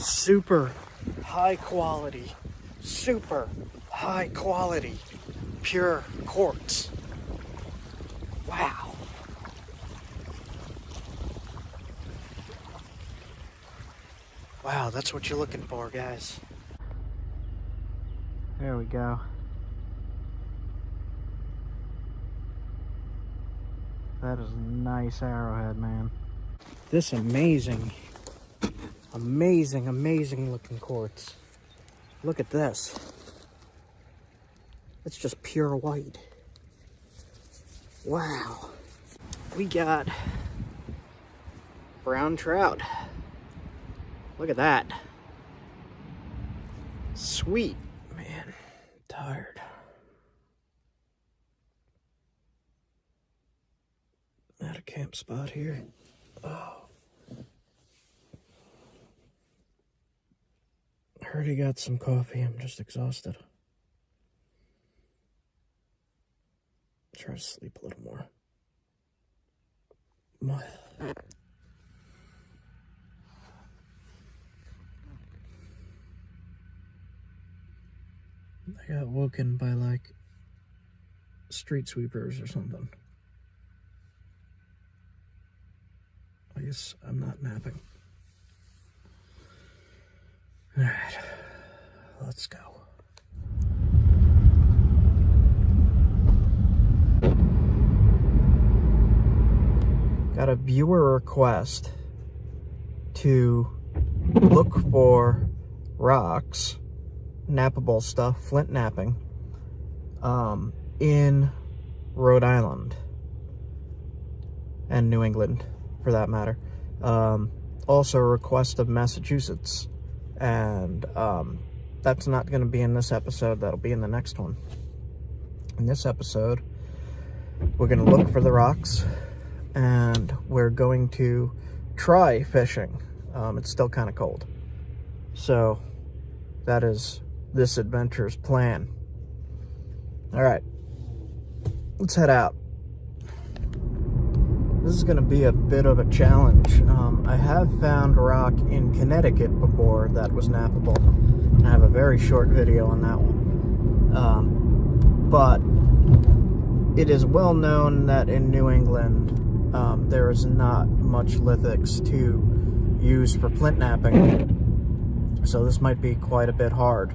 super high quality pure quartz. Wow. Wow, that's what you're looking for, guys. There we go. That is a nice arrowhead, man. This amazing looking quartz. Look at this. It's just pure white. Wow. We got brown trout. Look at that. Sweet. Man, tired. At a camp spot here. Oh. I heard he got some coffee. I'm just exhausted. Try to sleep a little more. I got woken by like street sweepers or something. I guess I'm not napping. All right, let's go. Got a viewer request to look for rocks, nappable stuff, Flint napping, in Rhode Island and New England, for that matter. Also a request of Massachusetts, and that's not going to be in this episode. That'll be in the next one. In this episode, we're going to look for the rocks, and we're going to try fishing. It's still kind of cold, so that is this adventure's plan. All right, let's head out. This is going to be a bit of a challenge. I have found rock in Connecticut before that was nappable. I have a very short video on that one. But it is well known that in New England, there is not much lithics to use for flint napping. So this might be quite a bit hard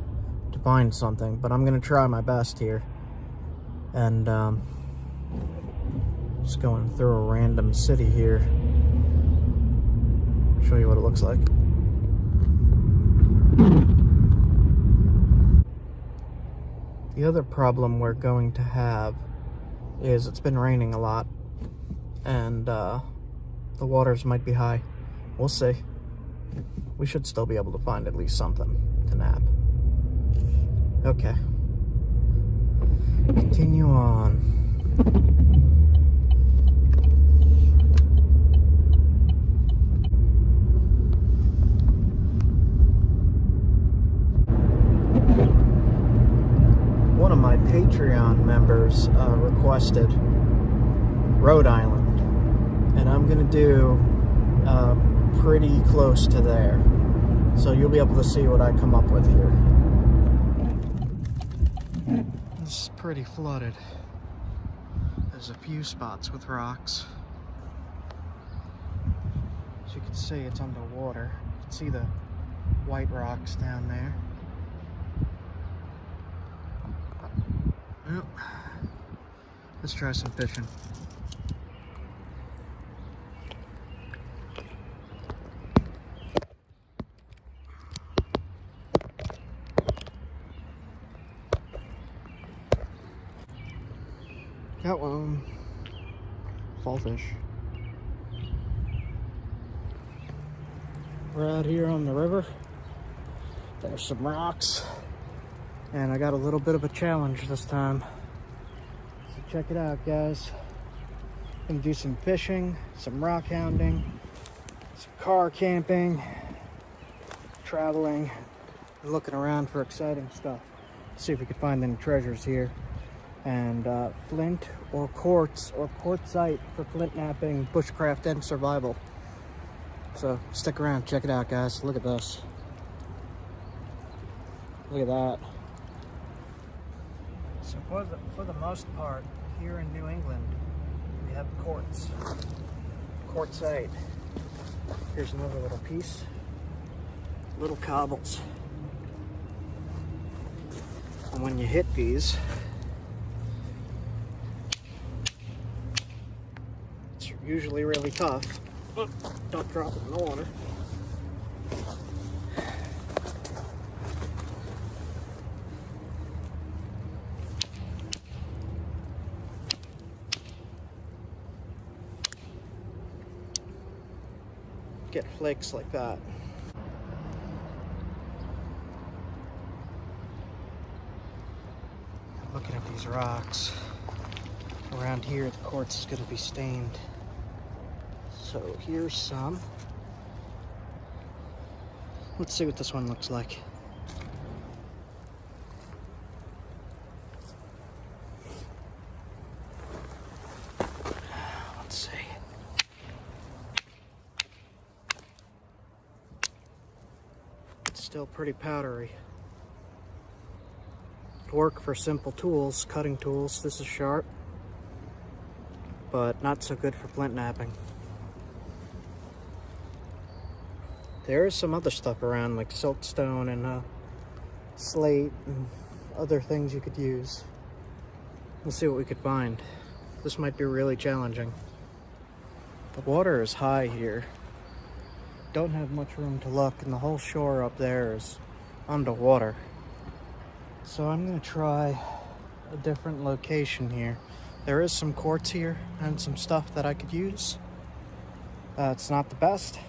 to find something, but I'm going to try my best here. And just going through a random city here. Show you what it looks like. The other problem we're going to have is it's been raining a lot, and the waters might be high. We'll see. We should still be able to find at least something to nap. Okay. Continue on. One of my Patreon members requested Rhode Island, and I'm gonna do pretty close to there, so you'll be able to see what I come up with here. This is pretty flooded. There's a few spots with rocks. As you can see, it's underwater. You can see the white rocks down there. Well, let's try some fishing. Got one. Fall fish. We're out here on the river. There's some rocks. And I got a little bit of a challenge this time. So check it out, guys. Gonna do some fishing, some rock hounding, some car camping, traveling, looking around for exciting stuff. See if we can find any treasures here. And flint or quartz or quartzite for flint napping, bushcraft, and survival. So stick around, check it out, guys. Look at this. Look at that. So for the most part, here in New England, we have quartz. Quartzite. Here's another little piece. Little cobbles. And when you hit these, it's usually really tough. Don't drop it in the water. Get flakes like that. Looking at these rocks. Around here, the quartz is going to be stained. So here's some. Let's see what this one looks like. Let's see. It's still pretty powdery. Work for simple tools, cutting tools. This is sharp, but not so good for flint knapping. There is some other stuff around, like siltstone and slate and other things you could use. We'll see what we could find. This might be really challenging. The water is high here. Don't have much room to look, and the whole shore up there is underwater. So I'm going to try a different location here. There is some quartz here and some stuff that I could use. It's not the best,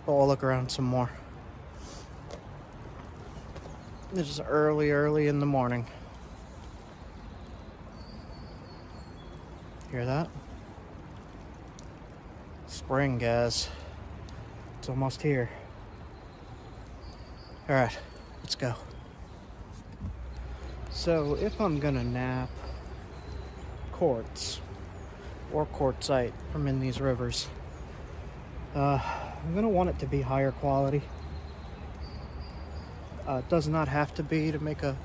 but we'll look around some more. This is early in the morning. Hear that? Spring, guys. It's almost here. All right, let's go. So if I'm gonna nap quartz or quartzite from in these rivers, I'm gonna want it to be higher quality. It does not have to be to make a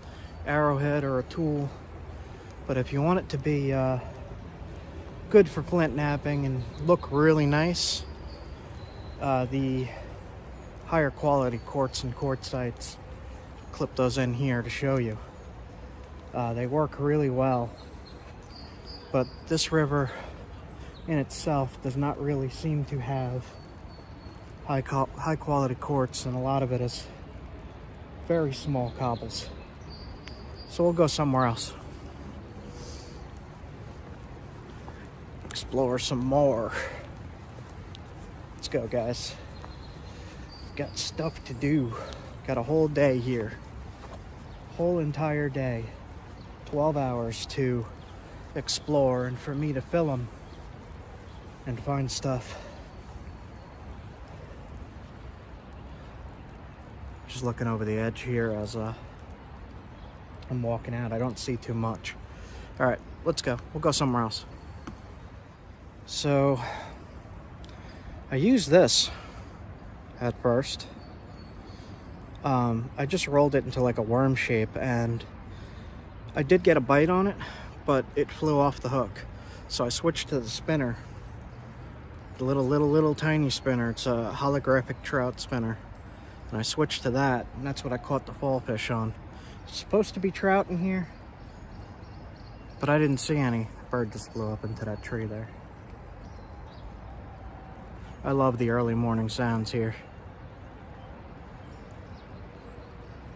arrowhead or a tool, but if you want it to be good for flint knapping and look really nice, the higher quality quartz and quartzites, clip those in here to show you. They work really well, but this river in itself does not really seem to have high quality quartz, and a lot of it is very small cobbles. So we'll go somewhere else. Explore some more. Let's go, guys. Got stuff to do. Got a whole day here. Whole entire day. 12 hours to explore and for me to film and find stuff. Just looking over the edge here as I'm walking out. I don't see too much. All right, let's go. We'll go somewhere else. So I used this at first. I just rolled it into like a worm shape, and I did get a bite on it, but it flew off the hook. So I switched to the spinner. The little tiny spinner. It's a holographic trout spinner. And I switched to that, and that's what I caught the fall fish on. It's supposed to be trout in here, but I didn't see any. The bird just flew up into that tree there. I love the early morning sounds here.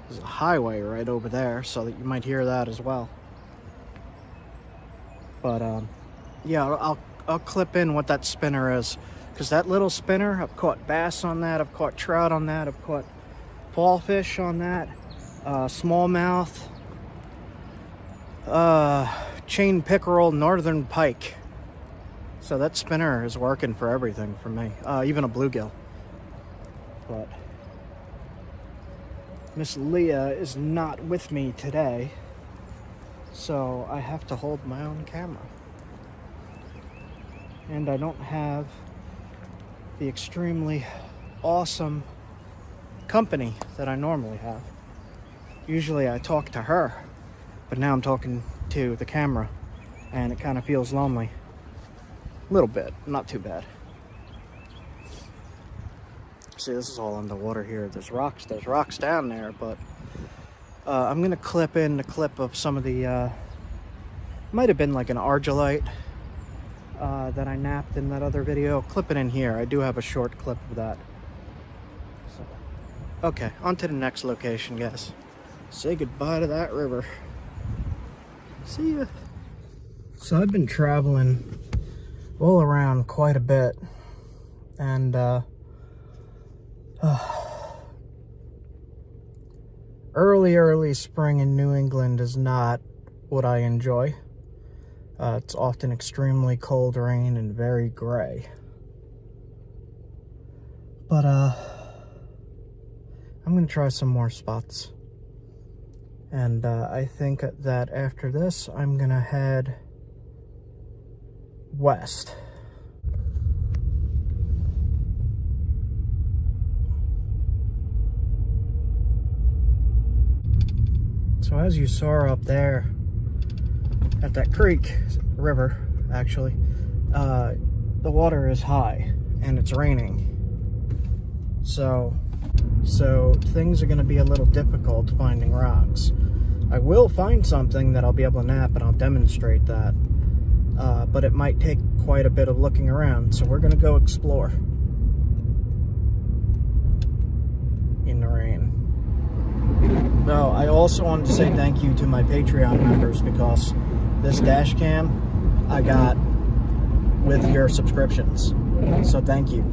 There's a highway right over there, so that you might hear that as well. But yeah, I'll clip in what that spinner is, because that little spinner, I've caught bass on that, I've caught trout on that, I've caught fall fish on that, smallmouth, chain pickerel, northern pike. So that spinner is working for everything for me, even a bluegill. But Miss Leah is not with me today, so I have to hold my own camera. And I don't have the extremely awesome company that I normally have. Usually I talk to her, but now I'm talking to the camera, and it kind of feels lonely. A little bit, not too bad. See, this is all underwater here. There's rocks down there, but I'm gonna clip in the clip of some of the, might have been like an argillite that I napped in that other video. I'll clip it in here. I do have a short clip of that. So, okay, on to the next location, guys. Say goodbye to that river. See ya. So I've been traveling all around quite a bit, and early spring in New England is not what I enjoy. It's often extremely cold rain and very gray. But I'm gonna try some more spots. And I think that after this, I'm gonna head west. So as you saw up there at that creek, river actually, the water is high and it's raining. So things are going to be a little difficult finding rocks. I will find something that I'll be able to nap, and I'll demonstrate that. But it might take quite a bit of looking around, so we're going to go explore in the rain. No, I also wanted to say thank you to my Patreon members, because this dash cam I got with your subscriptions. So thank you.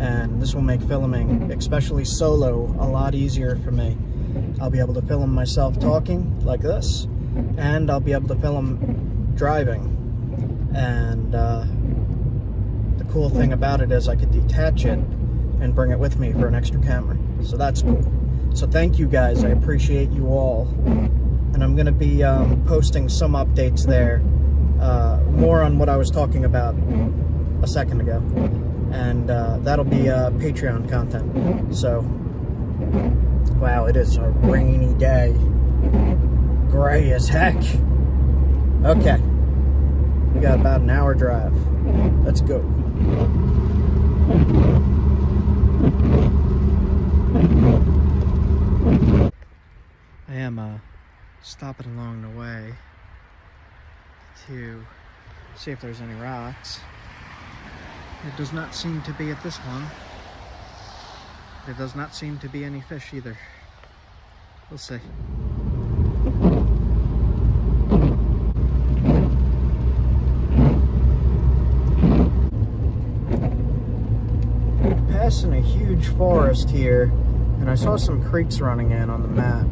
And this will make filming, especially solo, a lot easier for me. I'll be able to film myself talking like this, and I'll be able to film driving. And the cool thing about it is I could detach it and bring it with me for an extra camera. So that's cool. So thank you guys, I appreciate you all. And I'm gonna be posting some updates there, more on what I was talking about a second ago. And that'll be Patreon content. So, wow, it is a rainy day. Gray as heck. Okay, we got about an hour drive. Let's go. I am stopping along the way to see if there's any rocks. It does not seem to be at this one. There does not seem to be any fish either. We'll see. Passing a huge forest here, and I saw some creeks running in on the map.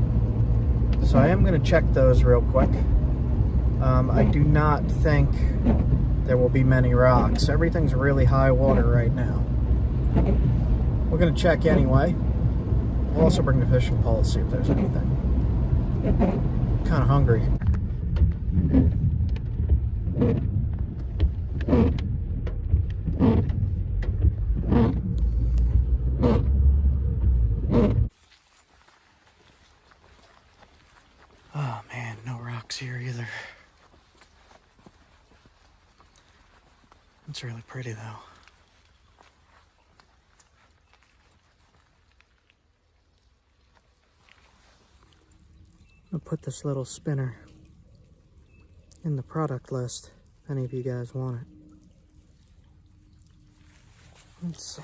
So I am going to check those real quick. I do not think there will be many rocks. Everything's really high water right now. We're going to check anyway. We'll also bring the fishing pole to see if there's anything. Kind of hungry. Oh man, no rocks here either. It's really pretty though. I'll put this little spinner in the product list if any of you guys want it. Let's see.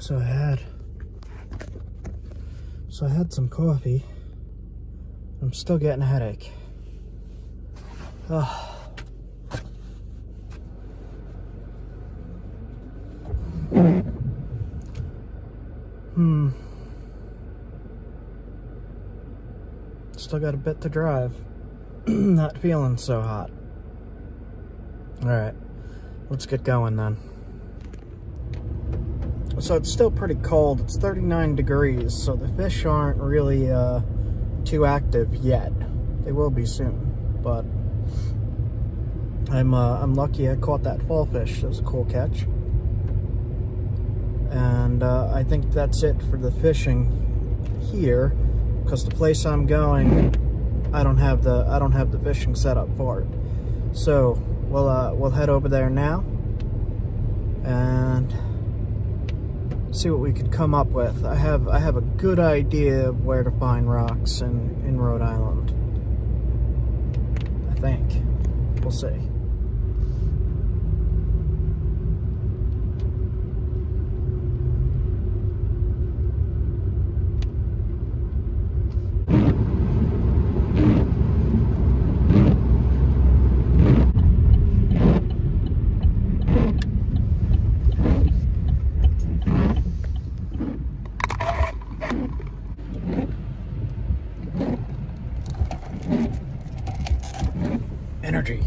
So I had some coffee. I'm still getting a headache. Ugh. Still got a bit to drive. Not feeling so hot. Alright, let's get going then. So it's still pretty cold. It's 39 degrees, so the fish aren't really too active yet. They will be soon, but I'm lucky I caught that fall fish. That was a cool catch. And I think that's it for the fishing here, because the place I'm going, I don't have the fishing set up for it. So we'll head over there now and see what we could come up with. I have a good idea of where to find rocks in Rhode Island. I think. We'll see. Energy.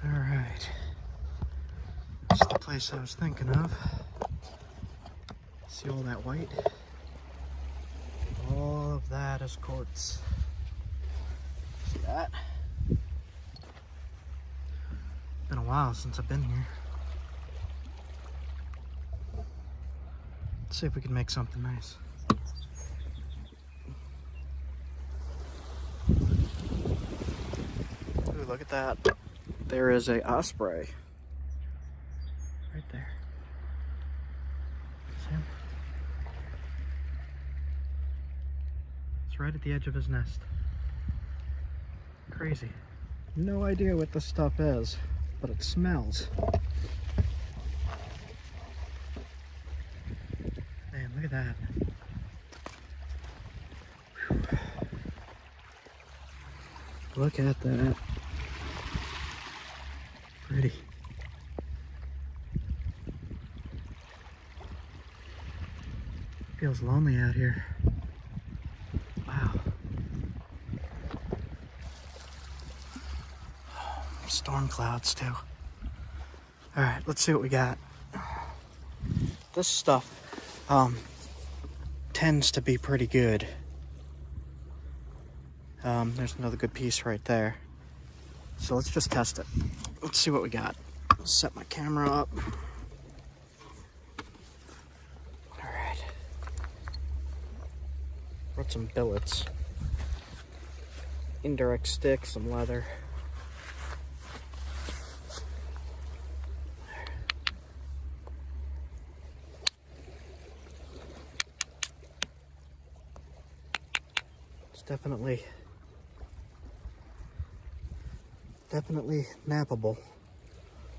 All right. This is the place I was thinking of. See all that white? All of that is quartz. See that? Been a while since I've been here. Let's see if we can make something nice. Ooh, look at that. There is a osprey. Right there. See him? It's right at the edge of his nest. Crazy. No idea what this stuff is, but it smells. Man, look at that. Whew. Look at that. Pretty. Feels lonely out here. Wow. Storm clouds too. All right, let's see what we got. This stuff tends to be pretty good. There's another good piece right there. So let's just test it. Let's see what we got. I'll set my camera up. All right. Brought some billets. Indirect stick, some leather. It's definitely nappable.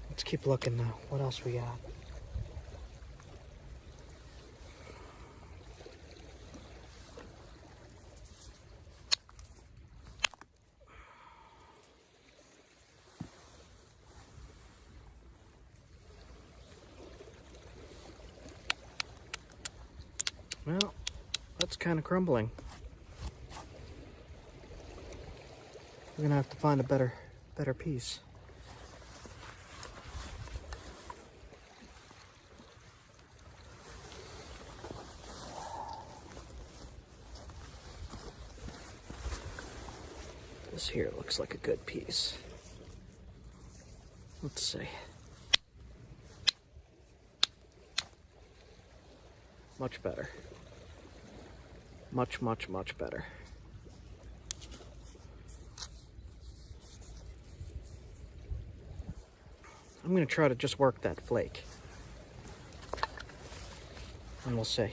Let's keep looking now. What else we got? Well, that's kind of crumbling. We're gonna have to find a better piece. This here looks like a good piece. Let's see. Much better. Much better. I'm gonna try to just work that flake. And we'll see.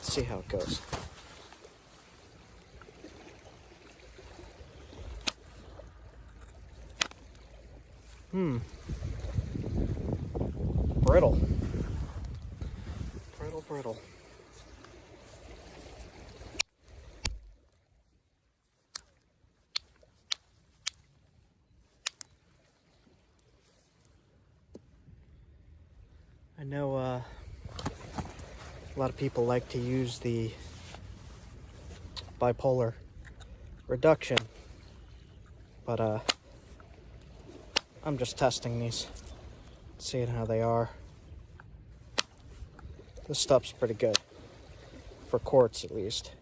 See how it goes. Brittle. Brittle. I know a lot of people like to use the bipolar reduction, but I'm just testing these, seeing how they are. This stuff's pretty good, for quartz at least.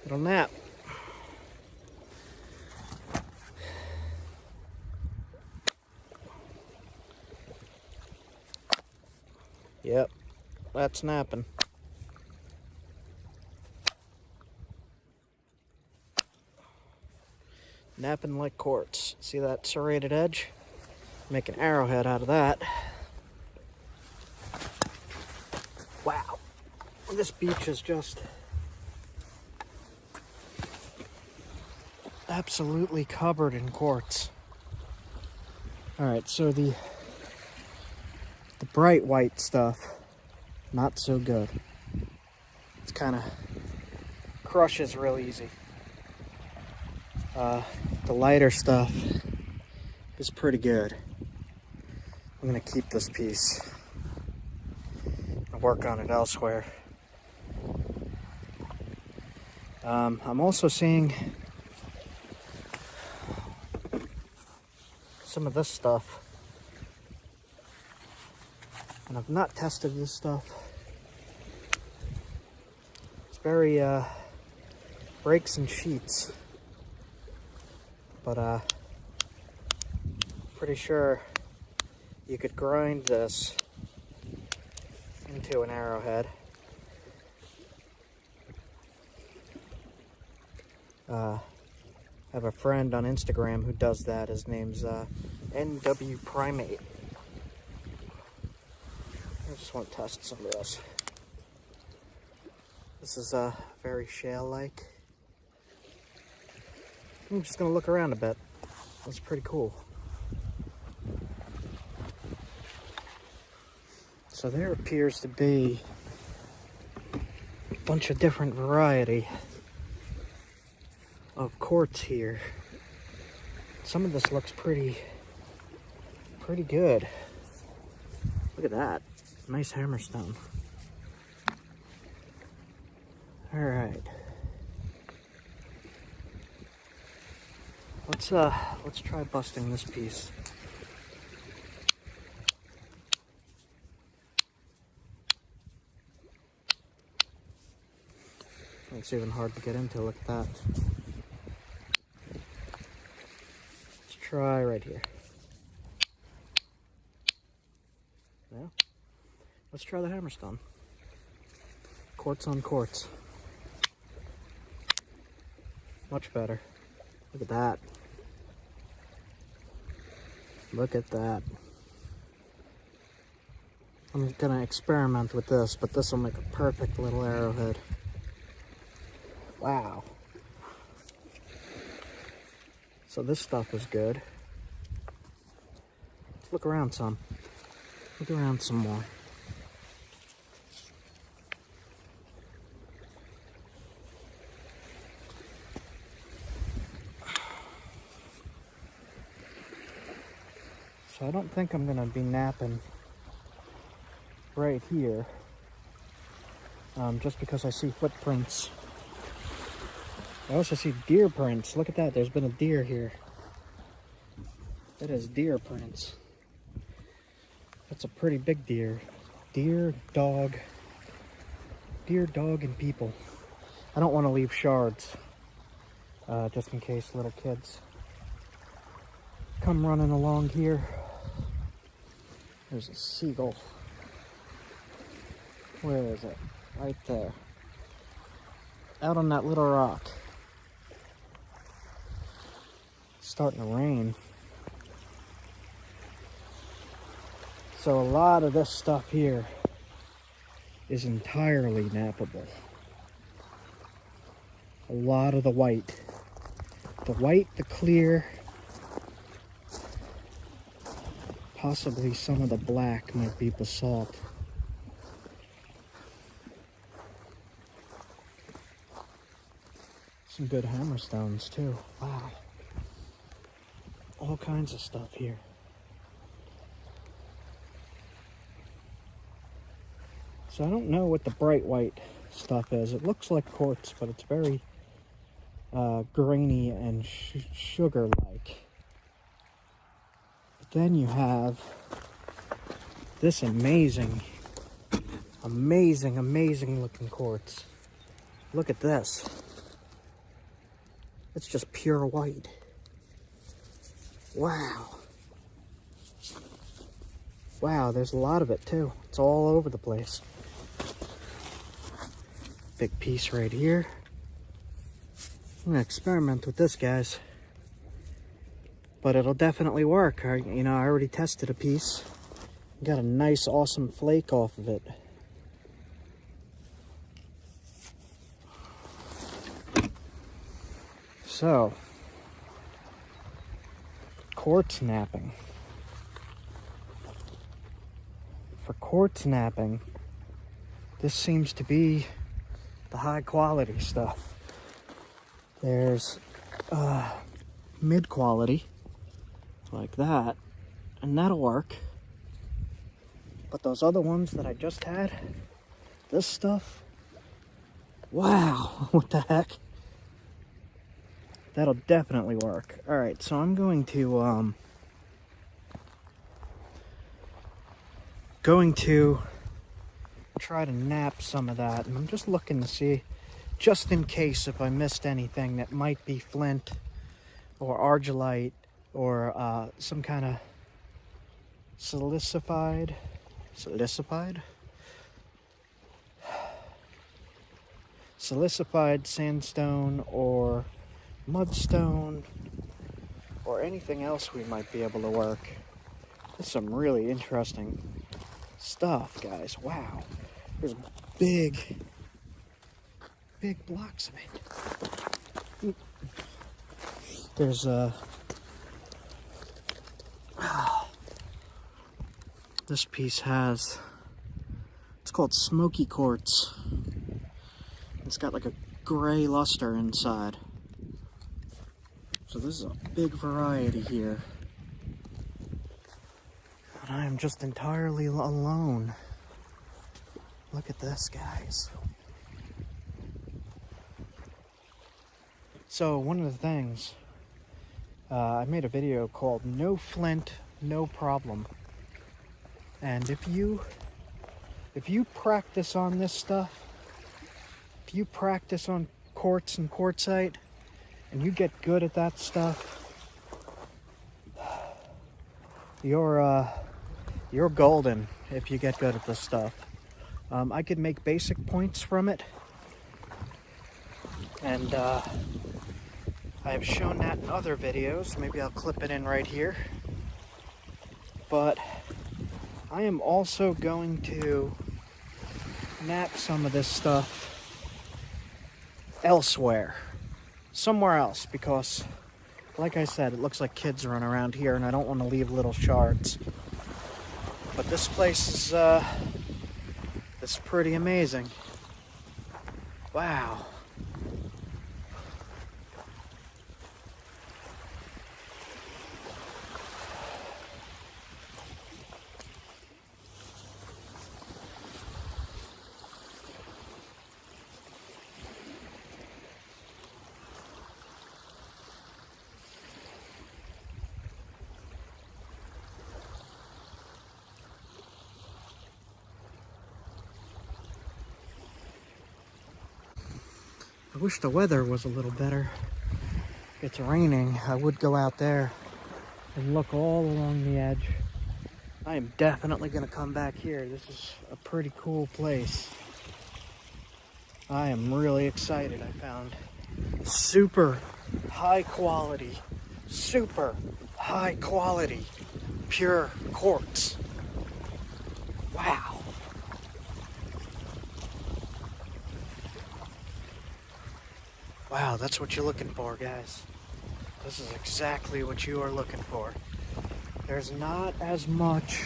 Little nap. Yep, that's napping. Napping like quartz. See that serrated edge? Make an arrowhead out of that. Wow. This beach is just absolutely covered in quartz. Alright, so the bright white stuff, not so good. It's kind of crushes real easy. The lighter stuff is pretty good. I'm gonna keep this piece and work on it elsewhere. I'm also seeing some of this stuff, and I've not tested this stuff. It's very breaks and sheets, but pretty sure you could grind this into an arrowhead. I have a friend on Instagram who does that. His name's NW Primate. I just want to test some of this. This is very shale-like. I'm just gonna look around a bit. That's pretty cool. So there appears to be a bunch of different variety of quartz here. Some of this looks pretty good. Look at that. Nice hammerstone. All right. Let's try busting this piece. It's even hard to get into. Look at that. Let's try right here. Yeah. Let's try the hammerstone. Quartz on quartz. Much better. Look at that. Look at that. I'm gonna experiment with this, but this will make a perfect little arrowhead. Wow. So this stuff is good. Let's look around some. Look around some more. So I don't think I'm gonna be napping right here, just because I see footprints. I also see deer prints. Look at that, there's been a deer here. That is deer prints. That's a pretty big deer. Deer, dog, and people. I don't want to leave shards, just in case little kids come running along here. There's a seagull. Where is it? Right there. Out on that little rock. It's starting to rain. So a lot of this stuff here is entirely nappable. A lot of the white. The white, the clear, possibly some of the black might be basalt. Some good hammerstones too. Wow. All kinds of stuff here. So I don't know what the bright white stuff is. It looks like quartz, but it's very grainy and sugar-like. But then you have this amazing looking quartz. Look at this. It's just pure white. Wow. Wow, there's a lot of it too. It's all over the place. Big piece right here. I'm gonna experiment with this, guys. But it'll definitely work. I already tested a piece. Got a nice, awesome flake off of it. So, quartz knapping. For quartz knapping, this seems to be the high quality stuff. There's mid quality, like that, and that'll work. But those other ones that I just had, this stuff, wow, what the heck? That'll definitely work. Alright, so I'm going to try to nap some of that, and I'm just looking to see, just in case if I missed anything that might be flint or argillite or some kind of silicified sandstone or mudstone or anything else we might be able to work. There's some really interesting stuff, guys. Wow. There's big blocks of it. There's this piece has, it's called smoky quartz. It's got like a gray luster inside. So this is a big variety here. And I am just entirely alone. Look at this, guys. So one of the things, I made a video called No Flint, No Problem. And if you practice on this stuff, if you practice on quartz and quartzite, and you get good at that stuff, you're golden if you get good at this stuff. I could make basic points from it, and I have shown that in other videos. Maybe I'll clip it in right here. But I am also going to nap some of this stuff elsewhere. Somewhere else, because like I said, it looks like kids run around here and I don't want to leave little shards. But this place is it's pretty amazing. Wow. I wish the weather was a little better. It's raining. I would go out there and look all along the edge. I am definitely going to come back here. This is a pretty cool place. I am really excited. I found super high quality pure quartz. Wow. Wow, that's what you're looking for, guys. This is exactly what you are looking for. There's not as much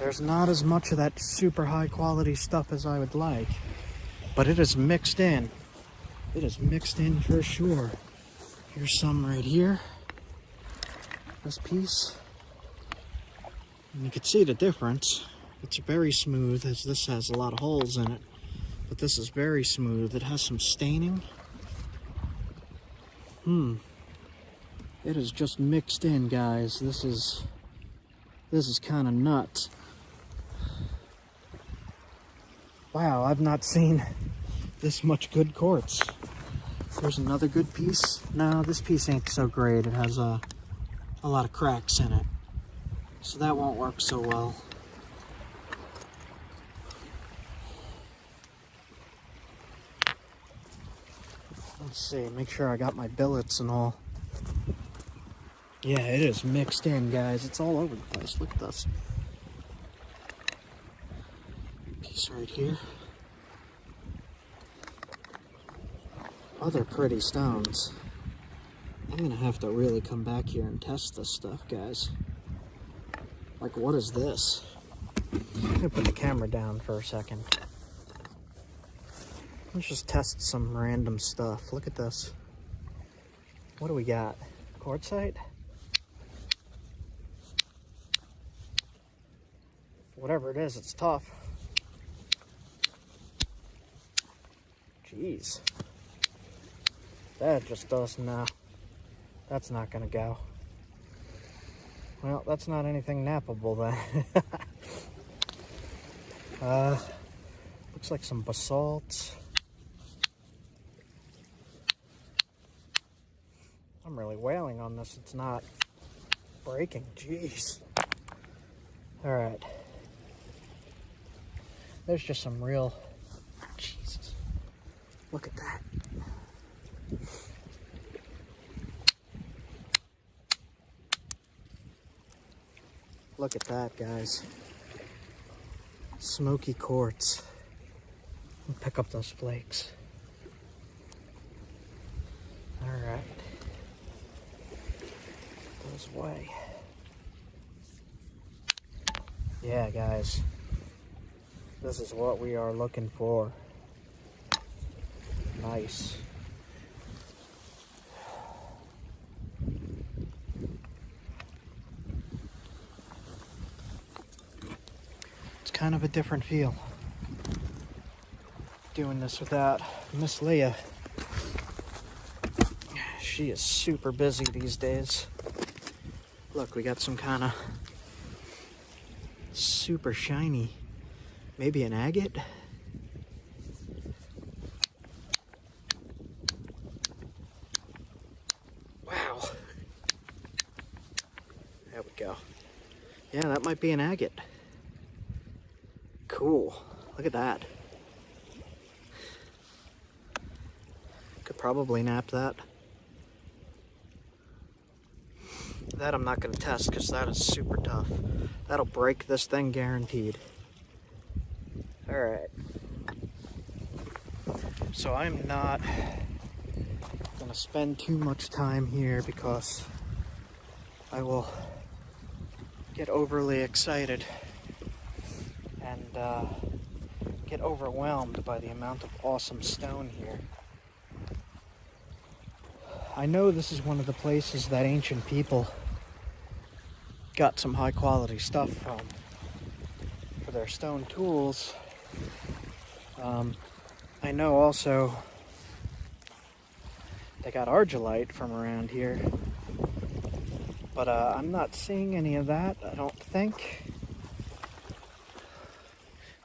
of that super high quality stuff as I would like, but it is mixed in It is mixed in for sure. Here's some right here. This piece. And you can see the difference. It's very smooth, as this has a lot of holes in it. But this is very smooth. It has some staining. It is just mixed in, guys. This is kind of nuts. Wow, I've not seen this much good quartz. There's another good piece. No, this piece ain't so great. It has a lot of cracks in it. So that won't work so well. Let's see, make sure I got my billets and all. Yeah, it is mixed in, guys. It's all over the place. Look at this. Piece right here. Other pretty stones. I'm gonna have to really come back here and test this stuff, guys. Like, what is this? I'm gonna put the camera down for a second. Let's just test some random stuff. Look at this. What do we got? Quartzite? Whatever it is, it's tough. Jeez. That just does not. That's not gonna go. Well, that's not anything nappable then. Looks like some basalt. I'm really wailing on this. It's not breaking. Jeez. All right. There's just some real. Jesus. Look at that. Look at that, guys. Smoky quartz. I'll pick up those flakes. All right. Goes away. Yeah, guys. This is what we are looking for. Nice. It's kind of a different feel doing this without Miss Leah. She is super busy these days. Look, we got some kind of super shiny, maybe an agate. Wow. There we go. Yeah, that might be an agate. Cool. Look at that. Could probably nap that. That I'm not going to test because that is super tough. That'll break this thing guaranteed. Alright. So I'm not going to spend too much time here because I will get overly excited and get overwhelmed by the amount of awesome stone here. I know this is one of the places that ancient people got some high quality stuff from for their stone tools. I know also they got argillite from around here, but I'm not seeing any of that, I don't think.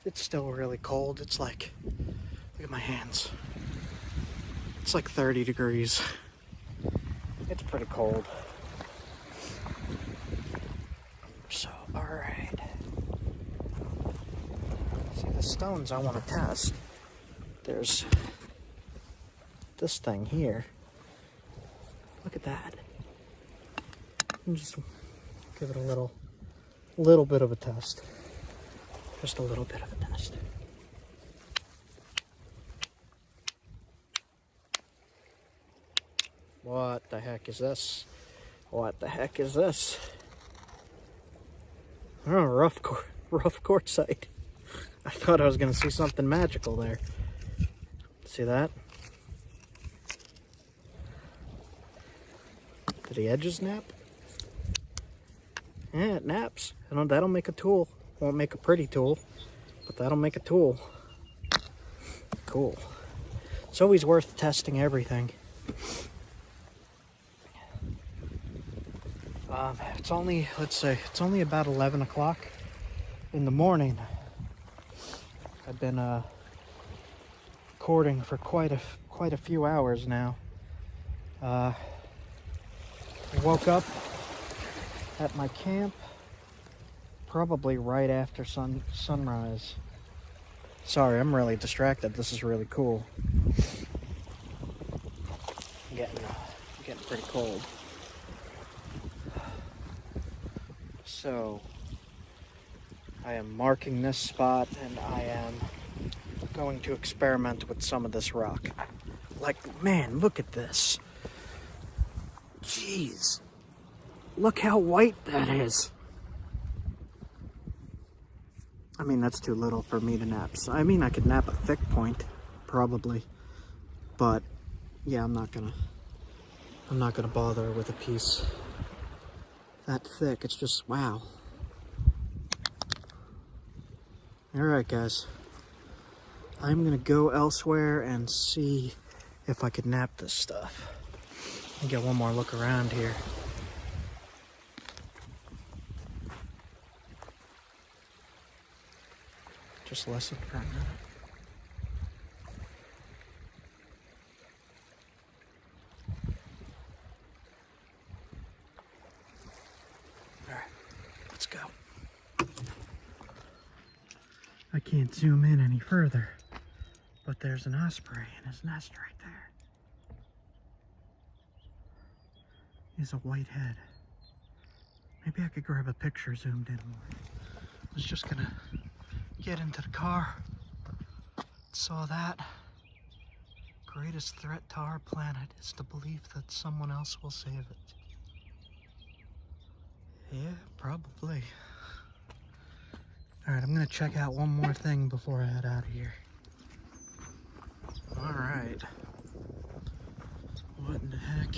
It's still really cold. It's like, look at my hands. It's like 30 degrees. It's pretty cold. So, alright. See, the stones I want to test. There's this thing here. Look at that. Just give it a little bit of a test. Just a little bit of a test. What the heck is this? What the heck is this? Oh, rough quartzite. I thought I was going to see something magical there. See that? Do the edges nap? Yeah, it naps. And that'll make a tool. Won't make a pretty tool, but that'll make a tool. Cool. It's always worth testing everything. It's only, let's say, it's only about 11 o'clock in the morning. I've been recording for quite a few hours now. I woke up at my camp probably right after sunrise. Sorry, I'm really distracted. This is really cool. Getting pretty cold. So I am marking this spot, and I am going to experiment with some of this rock. Like, man, look at this. Jeez. Look how white that is. I mean, that's too little for me to nap. So, I mean, I could nap a thick point, probably. But, yeah, I'm not gonna bother with a piece that thick. It's just, wow. Alright, guys. I'm gonna go elsewhere and see if I could nap this stuff. I'll get one more look around here. Just listen for a minute. Alright, let's go. I can't zoom in any further, but there's an osprey in his nest right there. He's a white head. Maybe I could grab a picture zoomed in more. I was just gonna get into the car. Saw that. Greatest threat to our planet is the belief that someone else will save it. Yeah, probably. Alright, I'm gonna check out one more thing before I head out of here. Alright. What in the heck?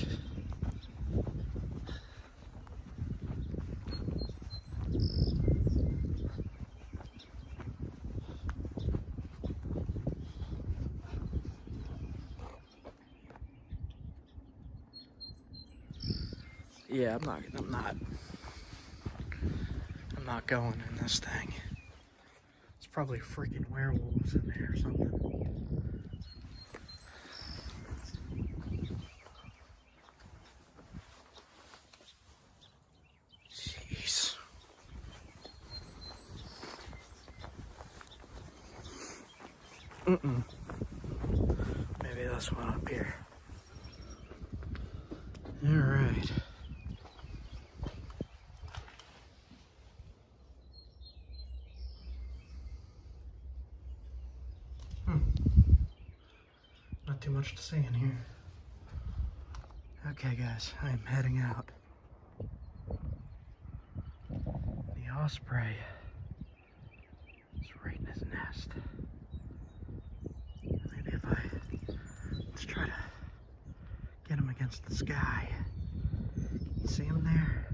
Yeah, I'm not going in this thing. It's probably freaking werewolves in there or something. Jeez. Maybe this one up here. All right. Not too much to see in here. Okay, guys, I'm heading out. The osprey is right in his nest. Maybe if let's try to get him against the sky. You see him there?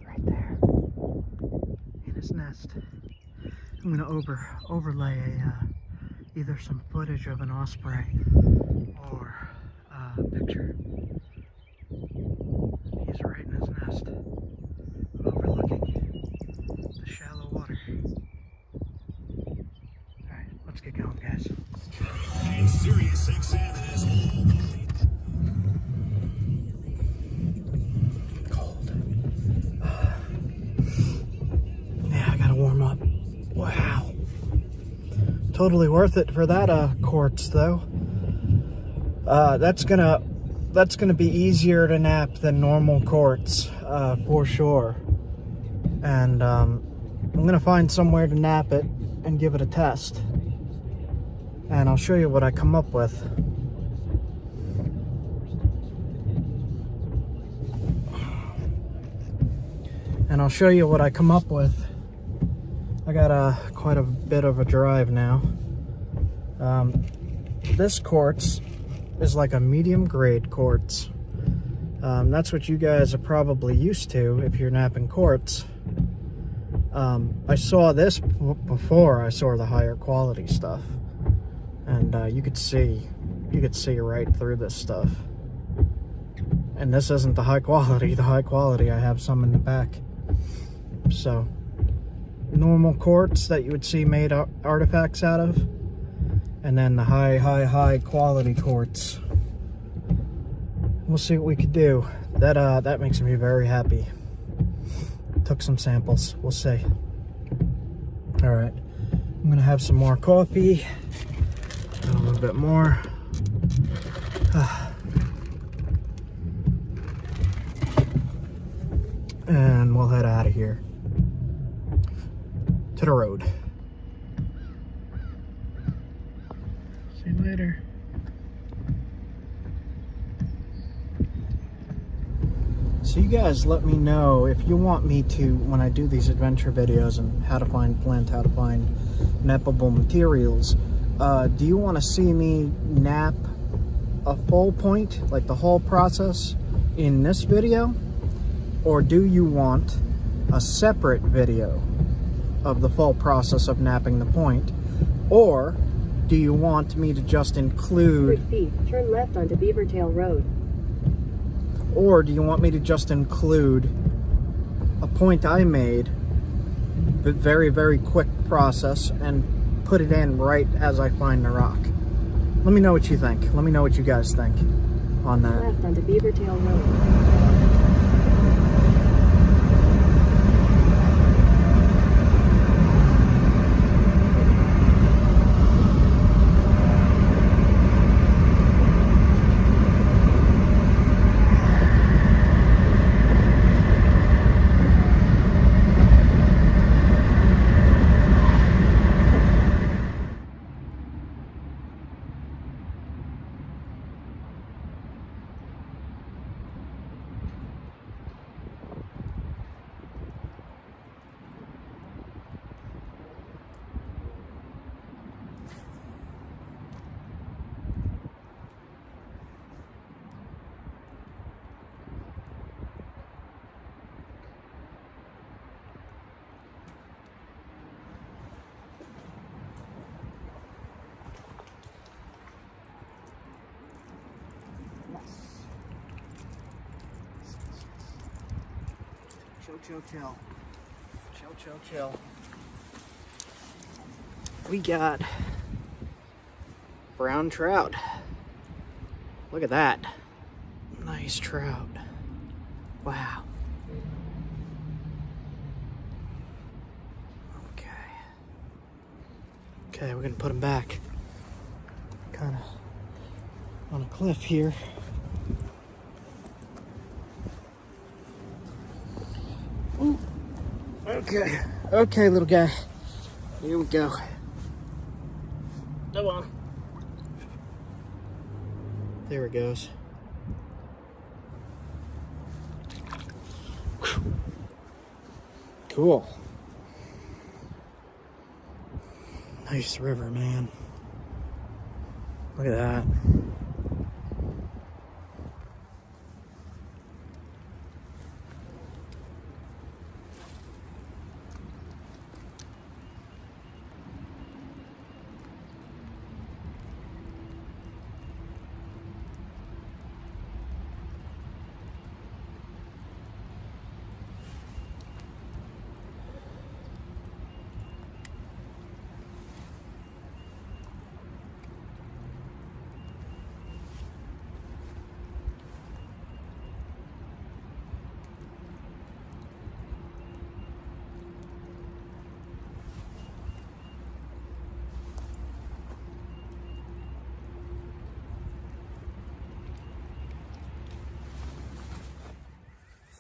Right there. In his nest. I'm gonna overlay either some footage of an osprey or a picture. He's right in his nest, overlooking the shallow water. Alright, let's get going, guys. And Sirius XM has Cold. Yeah, I gotta warm up. Wow. Totally worth it for that quartz though. That's gonna be easier to nap than normal quartz, for sure. And I'm gonna find somewhere to nap it and give it a test. And I'll show you what I come up with. I got quite a bit of a drive now. This quartz is like a medium grade quartz. That's what you guys are probably used to if you're napping quartz. I saw this before I saw the higher quality stuff, and you could see right through this stuff. And this isn't the high quality. The high quality, I have some in the back. So, normal quartz that you would see made artifacts out of, and then the high quality quartz. We'll see what we could do. That makes me very happy. Took some samples. We'll see. All right, I'm gonna have some more coffee. A little bit more. And we'll head out of here to the road. See you later. So you guys let me know if you want me to, when I do these adventure videos and how to find Flint, how to find nappable materials, do you want to see me nap a full point, like the whole process, in this video? Or do you want a separate video of the full process of napping the point? Or do you want me to just include... 100 feet, turn left onto Beavertail Road. Or do you want me to just include a point I made, the very, very quick process, and put it in right as I find the rock? Let me know what you think. Let me know what you guys think on that. Left onto Beavertail Road. Chill. We got brown trout. Look at that. Nice trout. Wow. Okay, we're gonna put them back. Kind of on a cliff here. Ooh. Okay, little guy. Here we go. Come on. There it goes. Cool. Nice river, man. Look at that.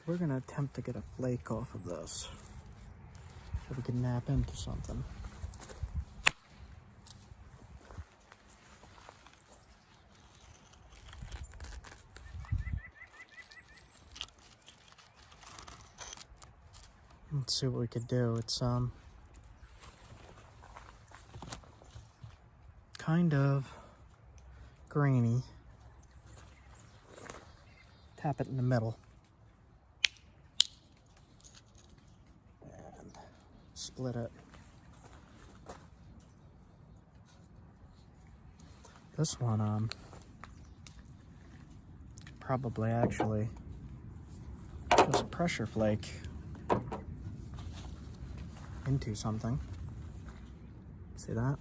We're gonna attempt to get a flake off of this so we can nap into something. Let's see what we could do. It's kind of grainy. tap it in the middle. And split it. This one, probably actually just pressure flake into something. See that?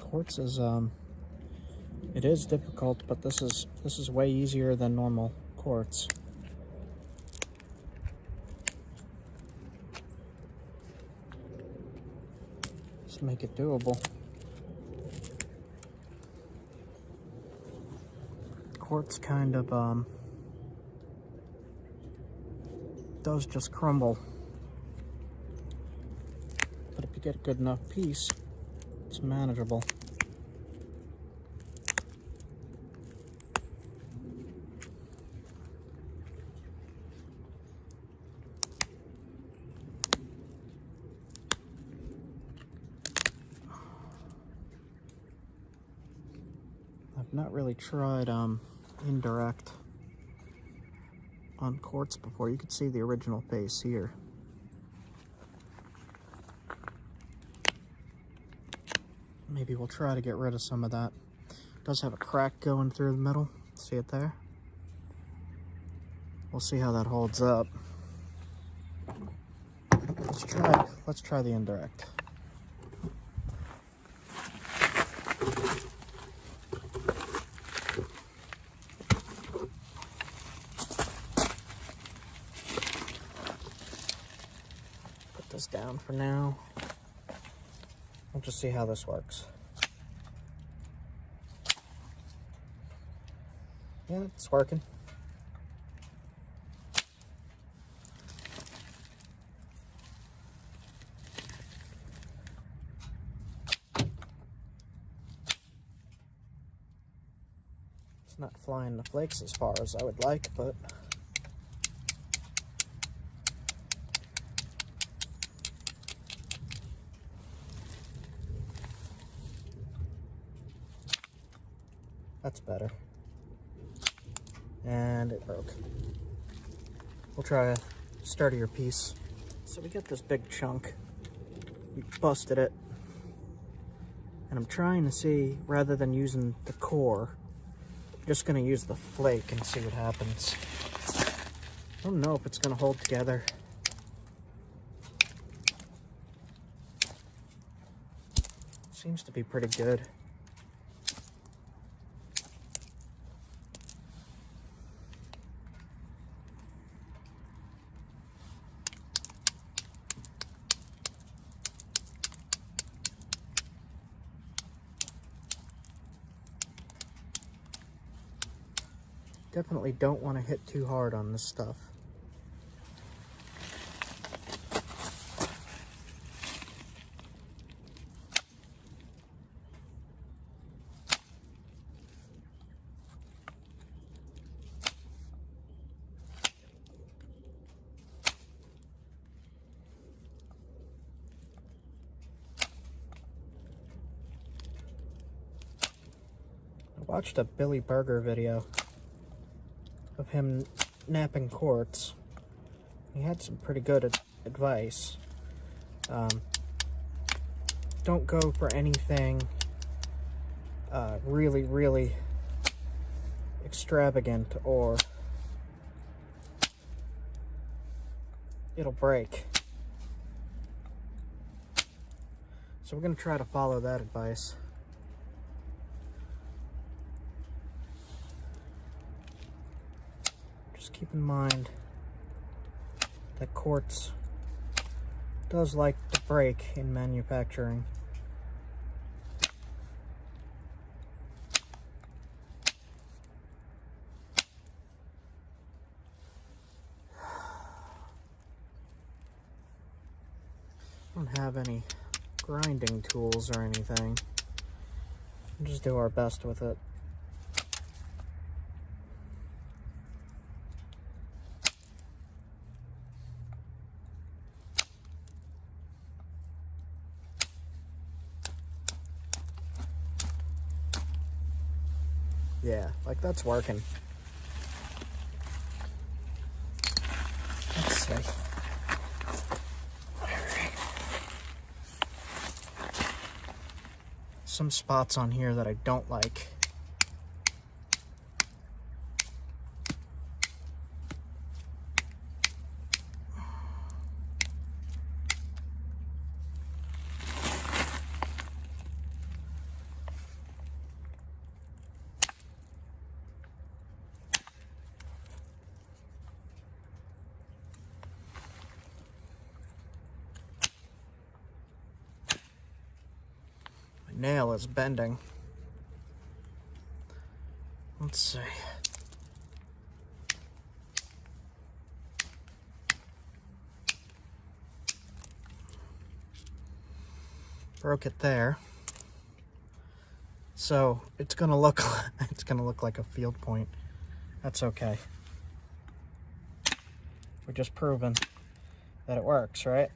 Quartz is it is difficult, but this is way easier than normal quartz. Just make it doable. Quartz kind of does just crumble, but if you get a good enough piece, it's manageable. I've not really tried indirect on quartz before. You can see the original face here. Maybe we'll try to get rid of some of that. It does have a crack going through the middle. See it there? We'll see how that holds up. Let's try the indirect. Put this down for now. We'll just see how this works. Yeah, it's working. It's not flying the flakes as far as I would like, but that's better. And it broke. We'll try a sturdier piece. So we got this big chunk. We busted it. And I'm trying to see, rather than using the core, I'm just gonna use the flake and see what happens. I don't know if it's gonna hold together. Seems to be pretty good. Definitely don't want to hit too hard on this stuff. I watched a Billy Burger video of him knapping quartz. He had some pretty good advice. Don't go for anything really extravagant, or it'll break. So we're gonna try to follow that advice. Just keep in mind that quartz does like to break in manufacturing. I don't have any grinding tools or anything. We'll just do our best with it. Yeah, like that's working. Let's see. Alright. Some spots on here that I don't like. Nail is bending. Let's see. Broke it there. So it's gonna look like a field point. That's okay. We're just proving that it works, right?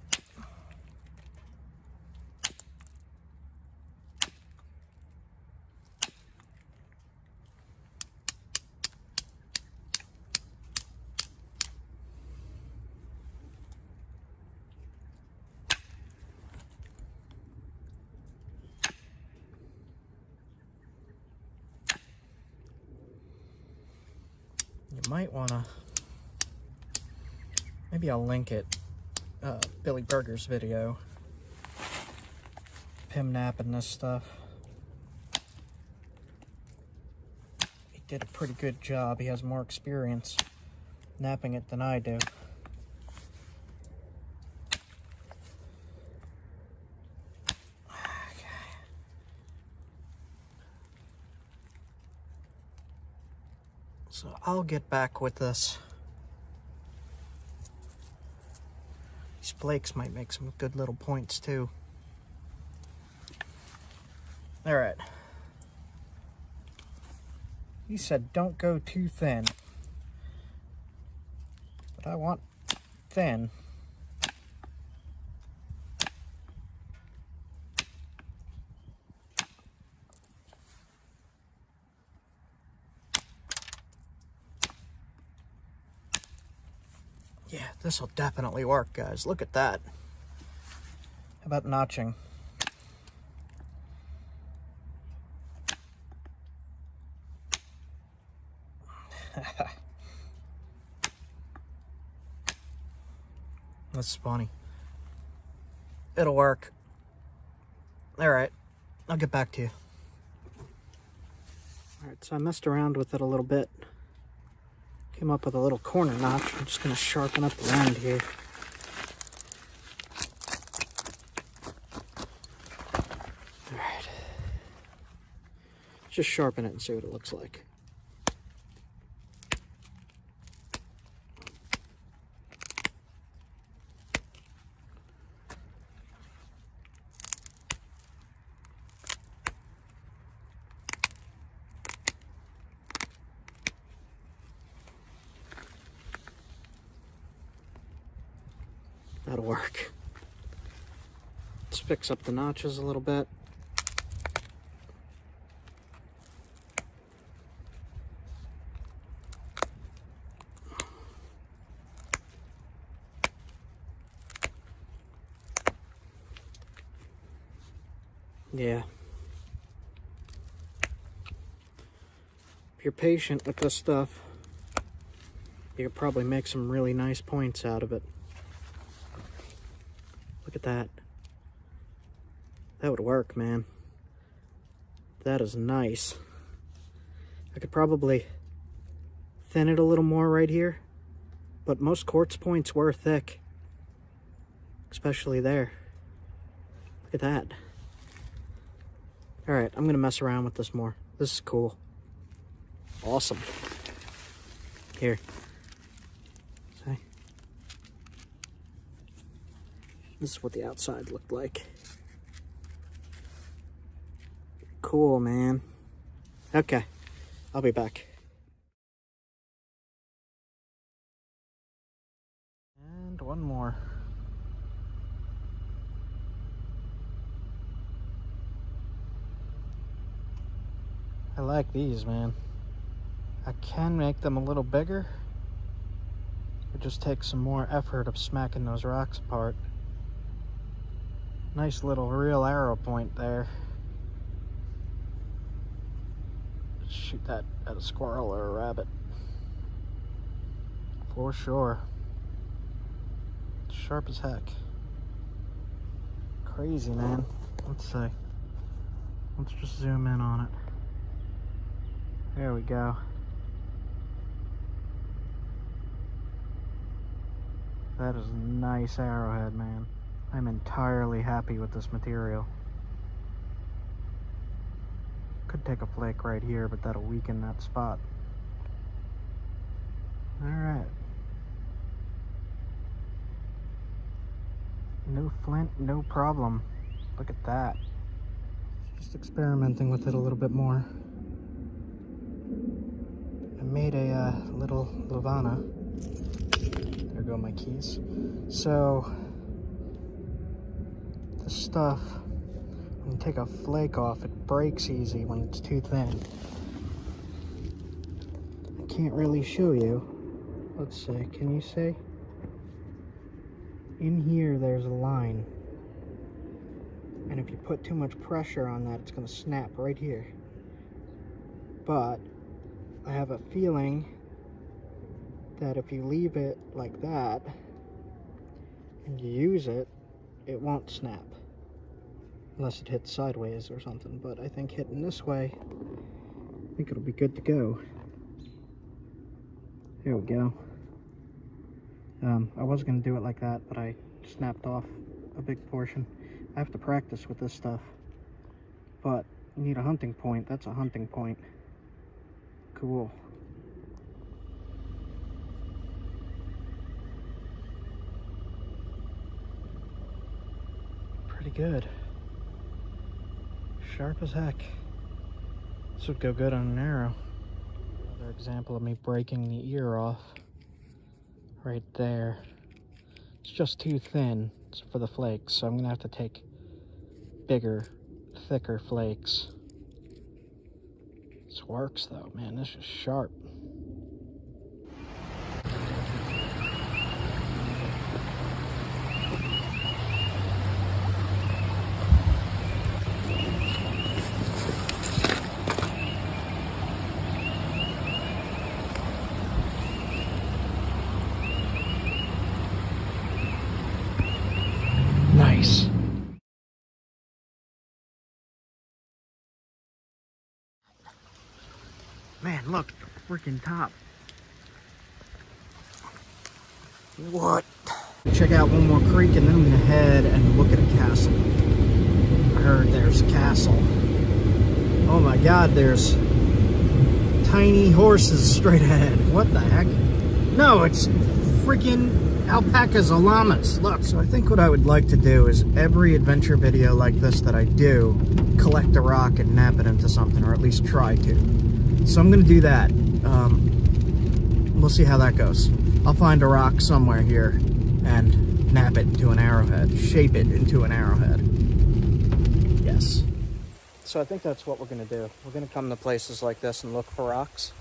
You might wanna, maybe I'll link it, Billy Burger's video, him napping this stuff. He did a pretty good job. He has more experience napping it than I do. So I'll get back with this. These flakes might make some good little points too. All right. He said don't go too thin. But I want thin. Yeah, this will definitely work, guys. Look at that. How about notching? That's funny. It'll work. All right, I'll get back to you. All right, so I messed around with it a little bit. Came up with a little corner notch. I'm just gonna sharpen up the end here. All right. Just sharpen it and see what it looks like. That'll work. Let's fix up the notches a little bit. Yeah. If you're patient with this stuff, you could probably make some really nice points out of it. Look at that. That would work, man. That is nice. I could probably thin it a little more right here, but most quartz points were thick, especially there. Look at that. All right, I'm gonna mess around with this more. This is cool. Awesome. Here. See? This is what the outside looked like. Cool, man. Okay, I'll be back. And one more. I like these, man. I can make them a little bigger. It just takes some more effort of smacking those rocks apart. Nice little real arrow point there. Shoot that at a squirrel or a rabbit. For sure. It's sharp as heck. Crazy, man. Let's see. Let's just zoom in on it. There we go. That is a nice arrowhead, man. I'm entirely happy with this material. Could take a flake right here, but that'll weaken that spot. Alright. No flint, no problem. Look at that. Just experimenting with it a little bit more. I made a little Lavana. There go my keys. So, the stuff, when you take a flake off, it breaks easy when it's too thin. I can't really show you. Let's see, can you see? In here, there's a line. And if you put too much pressure on that, it's going to snap right here. But I have a feeling that if you leave it like that and you use it, it won't snap. Unless it hits sideways or something. But I think hitting this way, I think it'll be good to go. There we go. I was going to do it like that, but I snapped off a big portion. I have to practice with this stuff. But you need a hunting point. That's a hunting point. Cool. Pretty good. Sharp as heck. This would go good on an arrow. Another example of me breaking the ear off. Right there. It's just too thin for the flakes, so I'm gonna have to take bigger, thicker flakes. This works though, man. This is sharp. Nice. Man, look, freaking top. What? Check out one more creek and then I'm gonna head and look at a castle. I heard there's a castle. Oh my god, there's tiny horses straight ahead. What the heck? No, it's freaking alpacas or llamas. Look, so I think what I would like to do is every adventure video like this that I do, collect a rock and nap it into something, or at least try to. So I'm going to do that. We'll see how that goes. I'll find a rock somewhere here and nap it into an arrowhead, shape it into an arrowhead. Yes. So I think that's what we're going to do. We're going to come to places like this and look for rocks.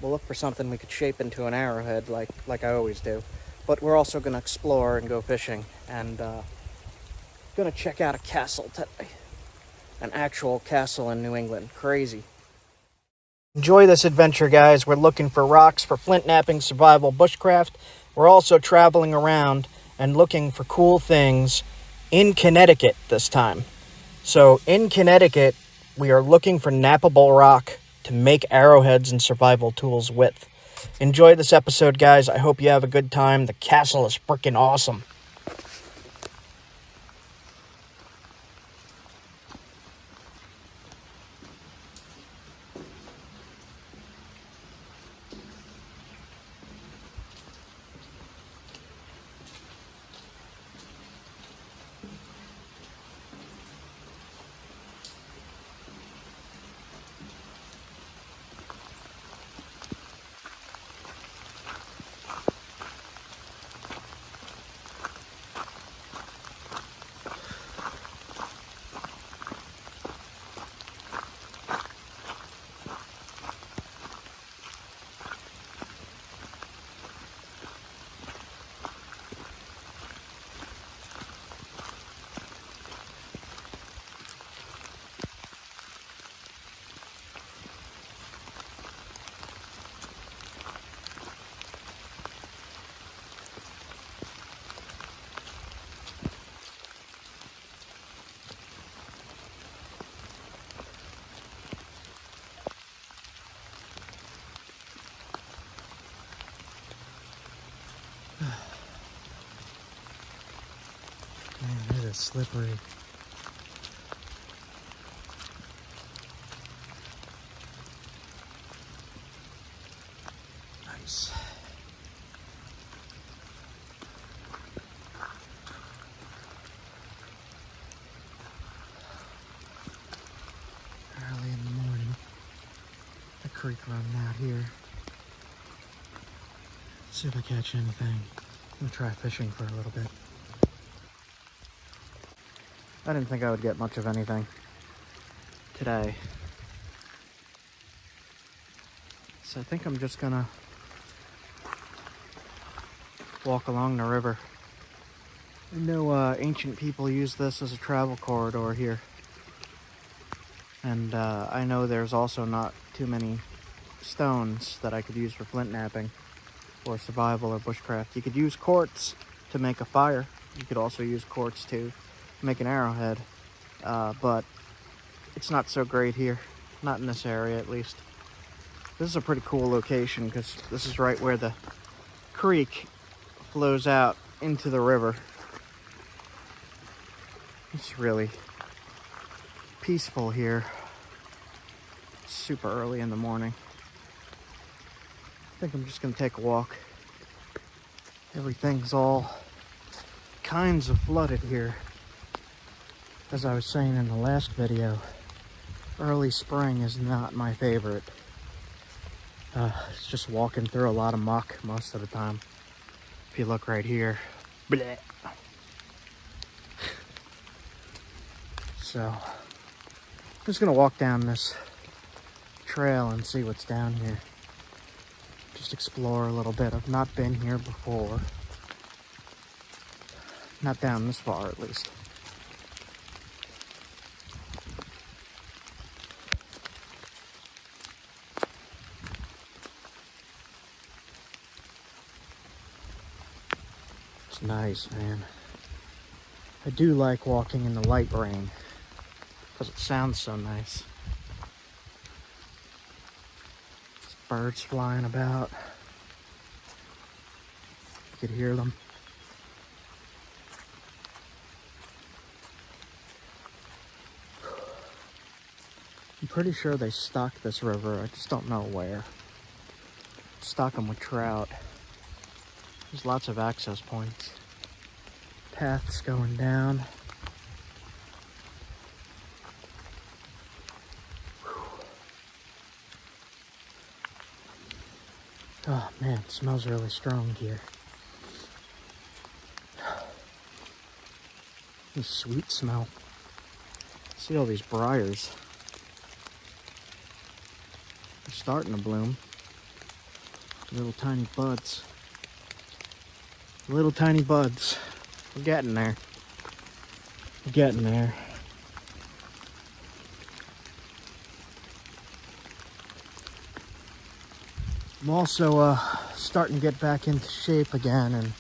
We'll look for something we could shape into an arrowhead like I always do. But we're also going to explore and go fishing and going to check out a castle today. An actual castle in New England. Crazy. Enjoy this adventure, guys. We're looking for rocks for flint knapping, survival, bushcraft. We're also traveling around and looking for cool things in Connecticut this time. So in Connecticut, we are looking for knappable rock to make arrowheads and survival tools with. Enjoy this episode, guys. I hope you have a good time. The castle is freaking awesome. is slippery. Nice. Early in the morning. The creek running out here. See if I catch anything. I'm gonna try fishing for a little bit. I didn't think I would get much of anything today. So I think I'm just gonna walk along the river. I know ancient people use this as a travel corridor here. And I know there's also not too many stones that I could use for flint knapping or survival or bushcraft. You could use quartz to make a fire. You could also use quartz to make an arrowhead. But it's not so great here. Not in this area, at least. This is a pretty cool location because this is right where the creek flows out into the river. It's really peaceful here. It's super early in the morning. I think I'm just gonna take a walk. Everything's all kinds of flooded here. As I was saying in the last video, early spring is not my favorite. It's just walking through a lot of muck most of the time. If you look right here, bleh. So, I'm just gonna walk down this trail and see what's down here. Just explore a little bit. I've not been here before. Not down this far, at least. It's nice, man. I do like walking in the light rain because it sounds so nice. There's birds flying about. You could hear them. I'm pretty sure they stock this river. I just don't know where. Stock them with trout. There's lots of access points. Paths going down. Oh man, it smells really strong here. This sweet smell. See all these briars. They're starting to bloom. Little tiny buds. Little tiny buds. We're getting there. We're getting there. I'm also starting to get back into shape again and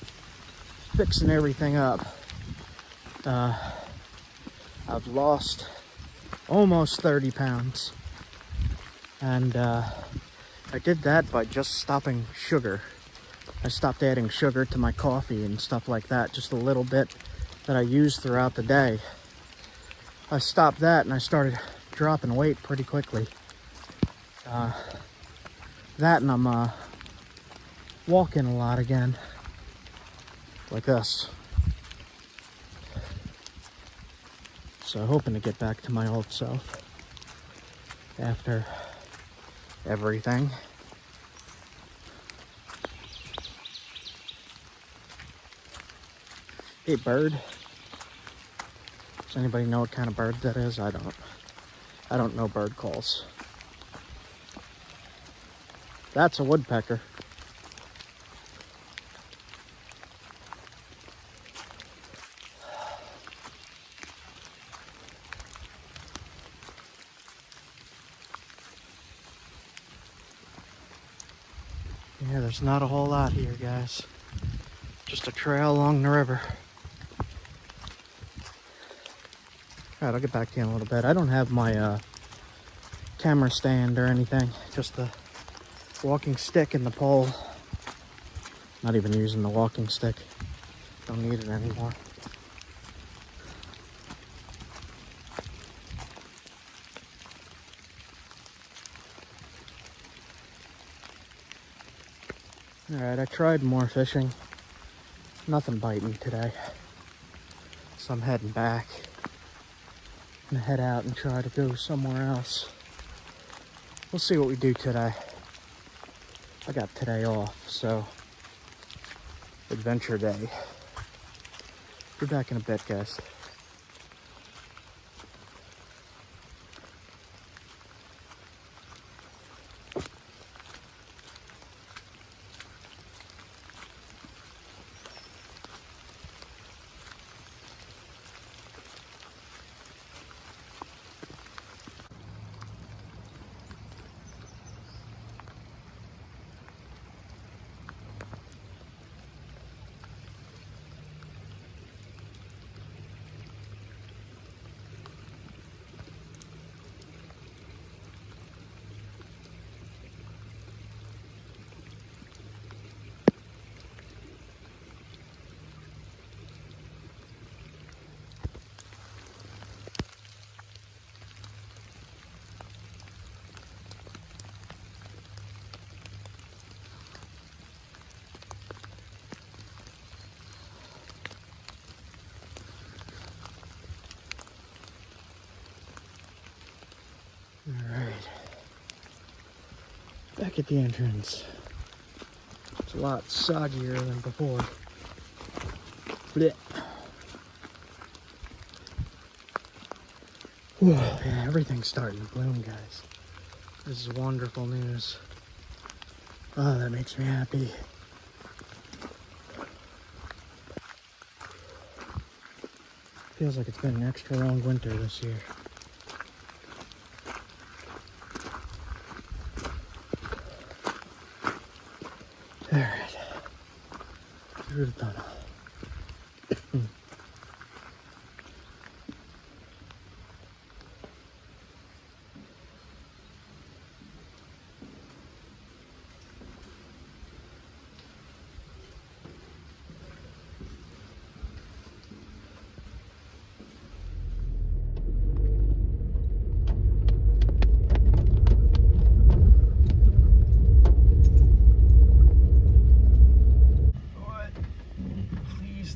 fixing everything up. I've lost almost 30 pounds. And I did that by just stopping sugar. I stopped adding sugar to my coffee and stuff like that, just a little bit that I use throughout the day. I stopped that and I started dropping weight pretty quickly. That and I'm walking a lot again, like this. So hoping to get back to my old self after everything. Hey, bird. Does anybody know what kind of bird that is? I don't know bird calls. That's a woodpecker. Yeah, there's not a whole lot here, guys. Just a trail along the river. Alright, I'll get back to you in a little bit. I don't have my camera stand or anything. Just the walking stick and the pole. Not even using the walking stick. Don't need it anymore. Alright, I tried more fishing. Nothing biting today. So I'm heading back. I'm gonna head out and try to go somewhere else. We'll see what we do today. I got today off, so adventure day. Be back in a bit, guys. Alright. Back at the entrance. It's a lot soggier than before. Blech. Whew, yeah, everything's starting to bloom, guys. This is wonderful news. Oh, that makes me happy. Feels like it's been an extra long winter this year. Alright. Through the tunnel.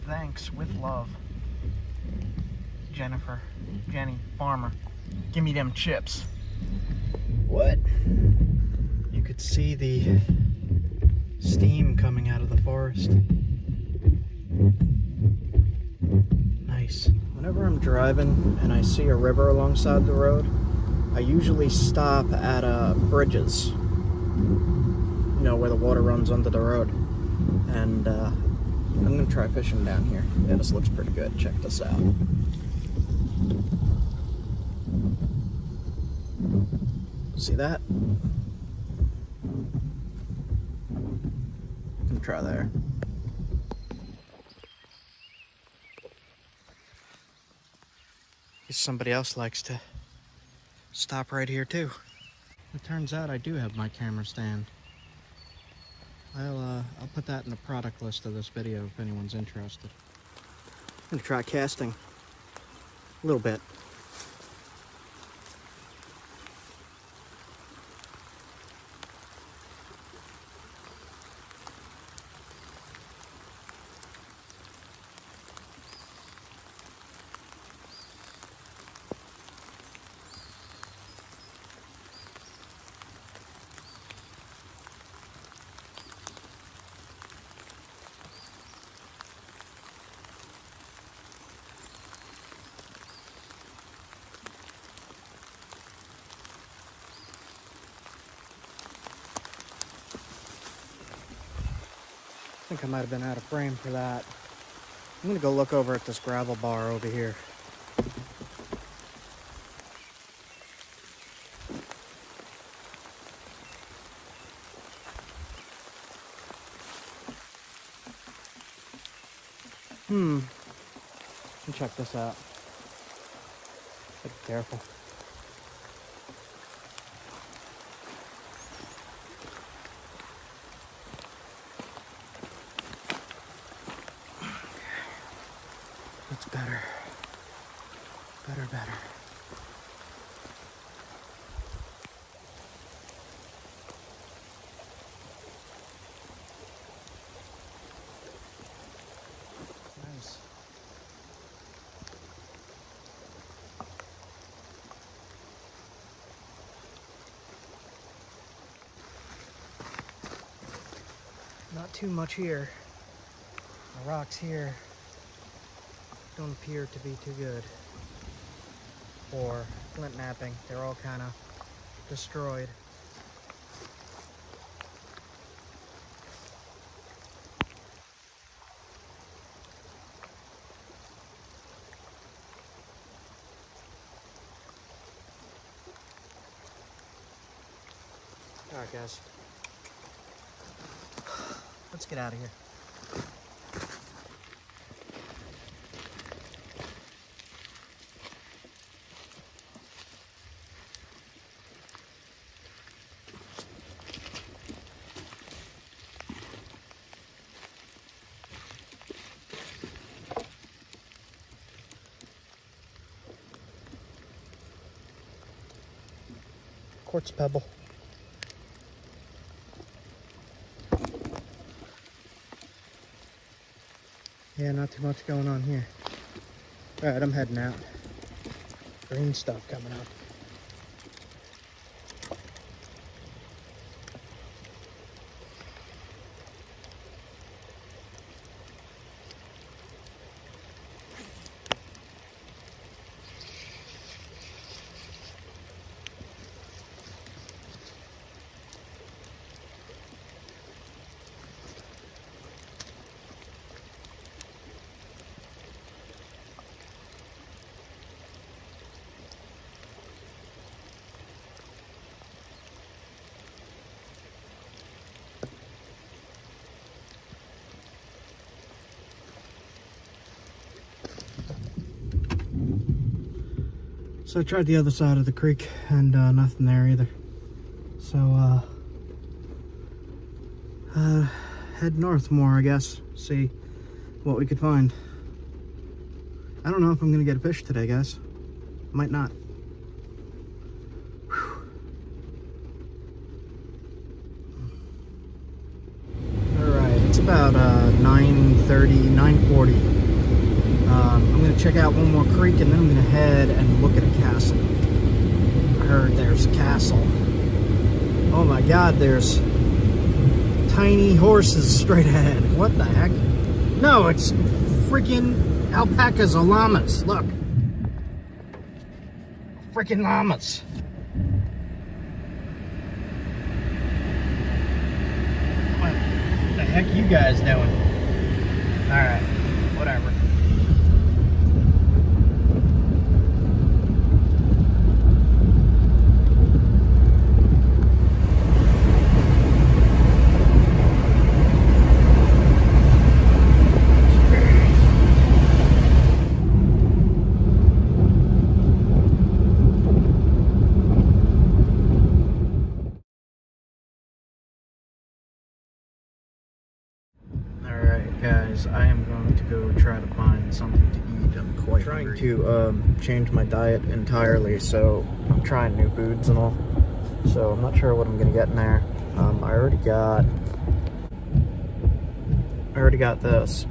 Thanks, with love. Jenny, Farmer. Give me them chips. What? You could see the steam coming out of the forest. Nice. Whenever I'm driving and I see a river alongside the road, I usually stop at bridges. You know, where the water runs under the road. And I'm gonna try fishing down here. Yeah, this looks pretty good. Check this out. See that? I'm gonna try there. Guess somebody else likes to stop right here too. It turns out I do have my camera stand. I'll put that in the product list of this video if anyone's interested. I'm gonna try casting a little bit. I think I might have been out of frame for that. I'm gonna go look over at this gravel bar over here. Let me check this out. Be careful. That's better. Better. Not too much here. The rocks here don't appear to be too good for flint knapping. They're all kind of destroyed. Alright guys, let's get out of here. Quartz pebble. Yeah, not too much going on here. Alright, I'm heading out. Green stuff coming up. So I tried the other side of the creek and nothing there either. So head north more, I guess. See what we could find. I don't know if I'm gonna get a fish today, guys. Might not. Alright, it's about 9:30, 9:40. I'm gonna check out one more creek and then I'm gonna head and look at a castle. I heard there's a castle. Oh my god, there's tiny horses straight ahead. What the heck? No, it's freaking alpacas or llamas. Look. Freaking llamas. What the heck you guys doing? Alright, whatever. Guys, I am going to go try to find something to eat. I'm quite trying to change my diet entirely, so I'm trying new foods and all. So I'm not sure what I'm gonna get in there. I already got this,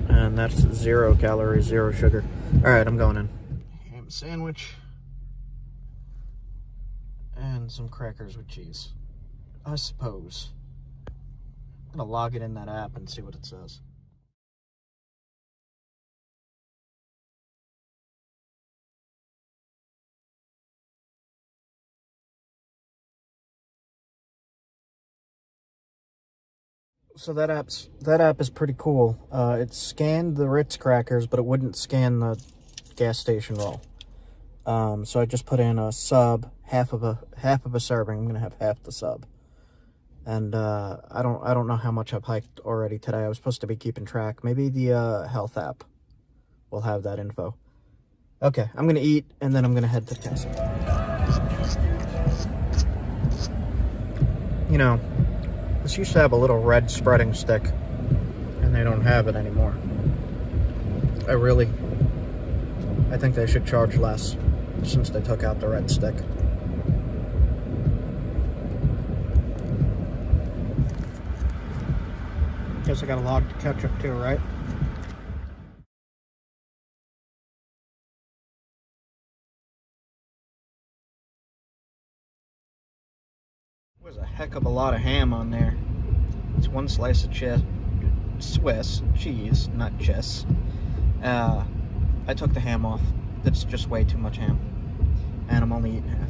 and that's 0 calories, 0 sugar. All right, I'm going in. Ham sandwich and some crackers with cheese, I suppose. I'm gonna log it in that app and see what it says. So that app is pretty cool. It scanned the Ritz crackers, but it wouldn't scan the gas station roll. So I just put in a sub, half of a serving. I'm gonna have half the sub. And I don't know how much I've hiked already today. I was supposed to be keeping track. Maybe the health app will have that info. Okay, I'm gonna eat and then I'm gonna head to the castle. You know, this used to have a little red spreading stick, and they don't have it anymore. I think they should charge less since they took out the red stick. Guess I got a log to catch up to, right? There's a heck of a lot of ham on there. It's one slice of Swiss cheese, not cheese. I took the ham off. That's just way too much ham. And I'm only eating half.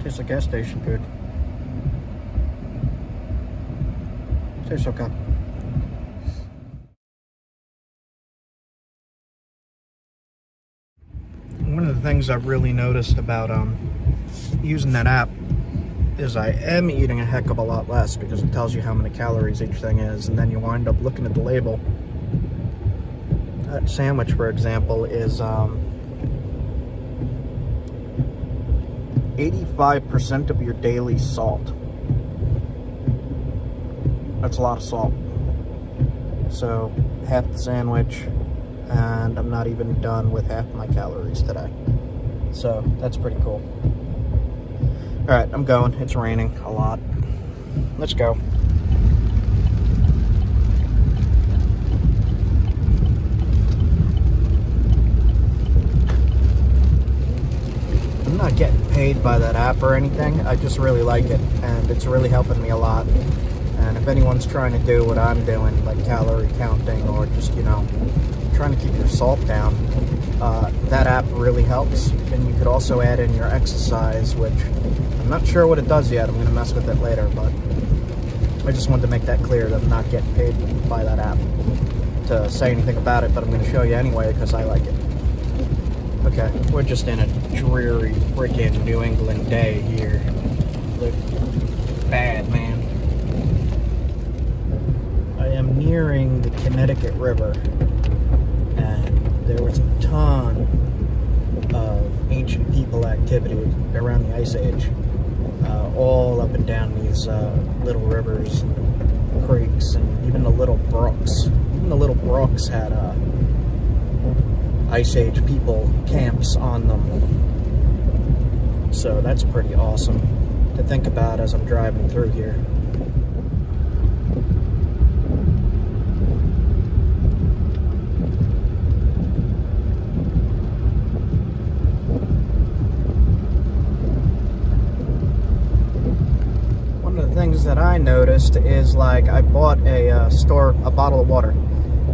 Tastes like gas station food. Tastes okay. One of the things I've really noticed about using that app is I am eating a heck of a lot less because it tells you how many calories each thing is, and then you wind up looking at the label. That sandwich, for example, is 85% of your daily salt. That's a lot of salt. So half the sandwich, and I'm not even done with half my calories today. So that's pretty cool. Alright, I'm going. It's raining a lot. Let's go. I'm not getting paid by that app or anything. I just really like it, and it's really helping me a lot. And if anyone's trying to do what I'm doing, like calorie counting or just, trying to keep your salt down, that app really helps. And you could also add in your exercise, which I'm not sure what it does yet. I'm going to mess with it later, but I just wanted to make that clear that I'm not getting paid by that app to say anything about it, but I'm going to show you anyway because I like it. Okay, we're just in a dreary freaking New England day here. Look bad, man. I am nearing the Connecticut River, and there was a ton of ancient people activity around the Ice Age, all up and down these little rivers, creeks, and even the little brooks. Even the little brooks had Ice Age people camps on them. So that's pretty awesome to think about as I'm driving through here. One of the things that I noticed is, like, I bought a bottle of water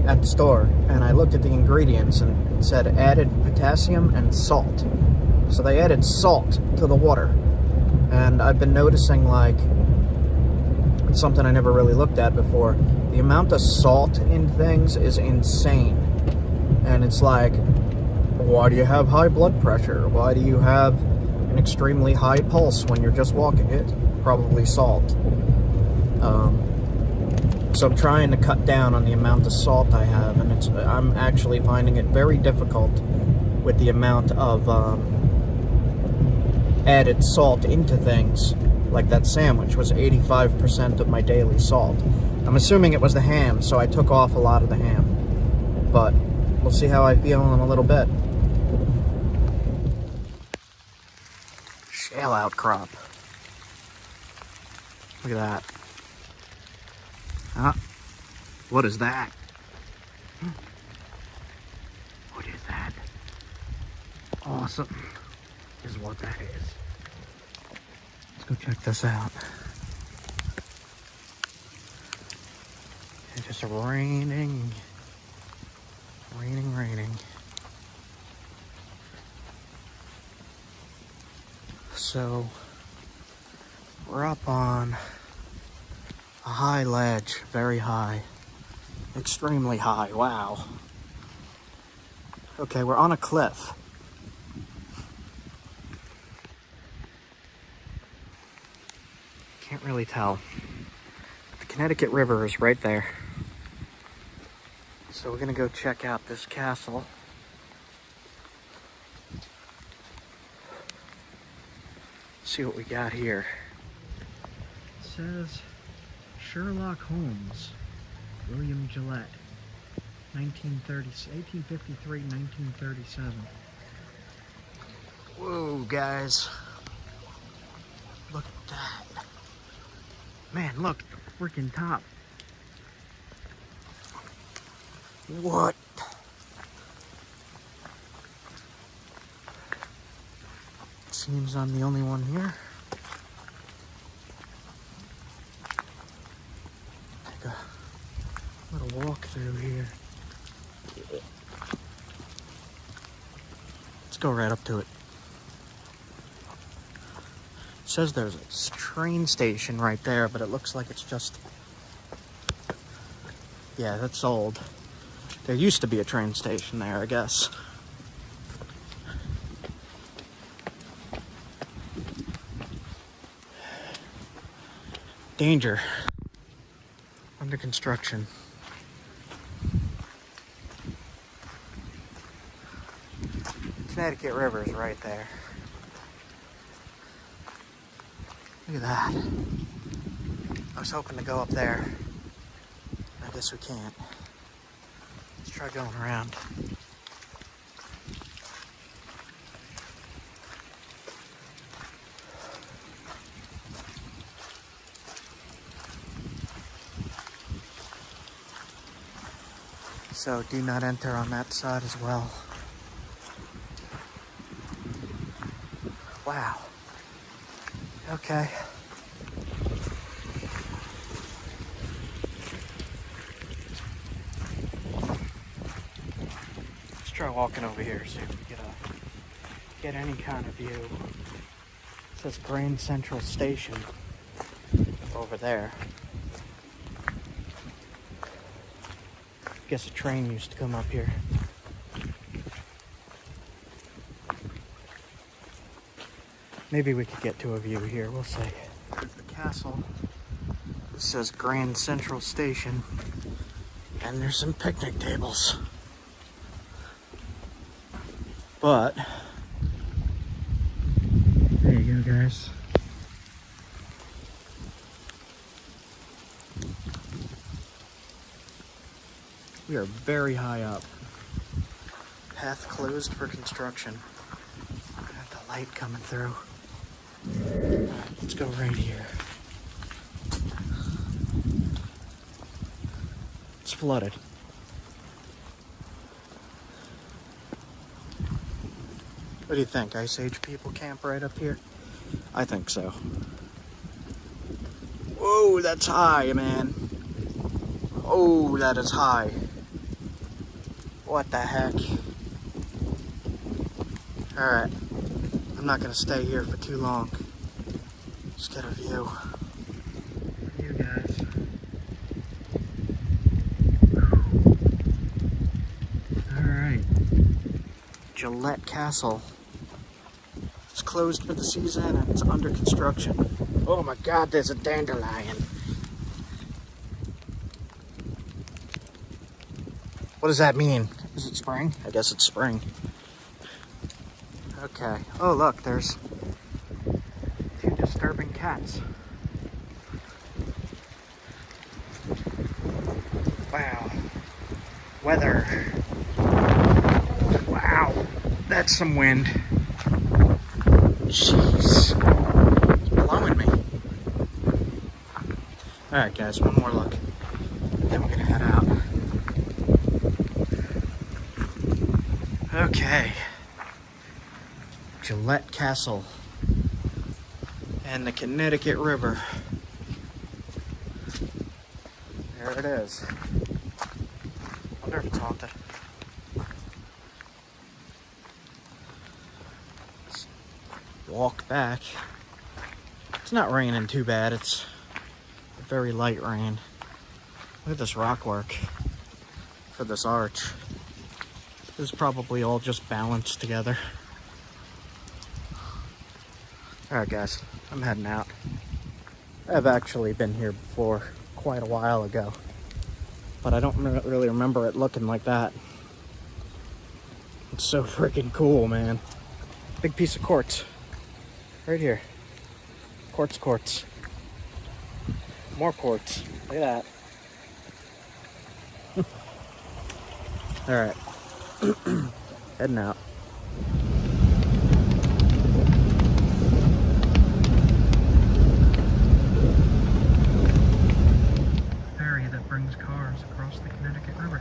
at the store, and I looked at the ingredients and it said added potassium and salt. So they added salt to the water, and I've been noticing, like, it's something I never really looked at before. The amount of salt in things is insane, and it's like, why do you have high blood pressure? Why do you have an extremely high pulse when you're just walking? It probably salt. So I'm trying to cut down on the amount of salt I have, and I'm actually finding it very difficult with the amount of added salt into things. Like that sandwich was 85% of my daily salt. I'm assuming it was the ham, so I took off a lot of the ham. But we'll see how I feel in a little bit. Shale outcrop. Look at that. What is that? What is that? Awesome is what that is. Let's go check this out. It's just raining. Raining. So we're up on a high ledge, very high, extremely high. Wow. Okay, we're on a cliff. Can't really tell. The Connecticut River is right there. So we're gonna go check out this castle. See what we got here. It says Sherlock Holmes, William Gillette, 1853, 1937. Whoa, guys. Look at that. Man, look, the freaking top. What? seems I'm the only one here. Take a little walk through here. Let's go right up to it. It says there's a train station right there, but it looks like it's just... Yeah, that's old. There used to be a train station there, I guess. Danger. Under construction. Connecticut River is right there. Look at that. I was hoping to go up there. I guess we can't. Let's try going around. So do not enter on that side as well. Wow. Okay. Let's try walking over here so we can get any kind of view. It says Grand Central Station over there. Guess a train used to come up here. Maybe we could get to a view here, we'll see. There's the castle. This says Grand Central Station. And there's some picnic tables. But, there you go, guys. We are very high up. Path closed for construction. Got the light coming through. Let's go right here. It's flooded. What do you think? Ice Age people camp right up here? I think so. Whoa, that's high, man. Oh, that is high. What the heck? Alright. I'm not gonna stay here for too long. Just get a view. You guys. Alright. Gillette Castle. It's closed for the season and it's under construction. Oh my god, there's a dandelion. What does that mean? Is it spring? I guess it's spring. Okay. Oh, look, there's two disturbing cats. Wow. Weather. Wow. That's some wind. Jeez. It's blowing me. Alright, guys, one more look. Then we're gonna head out. Okay. Gillette Castle and the Connecticut River. There it is. Wonder if it's haunted. Let's walk back. It's not raining too bad. It's a very light rain. Look at this rock work for this arch. This is probably all just balanced together. Alright guys, I'm heading out. I've actually been here before quite a while ago, but I don't really remember it looking like that. It's so freaking cool, man. Big piece of quartz. Right here. Quartz. More quartz. Look at that. Alright. Heading out. Ferry that brings cars across the Connecticut River.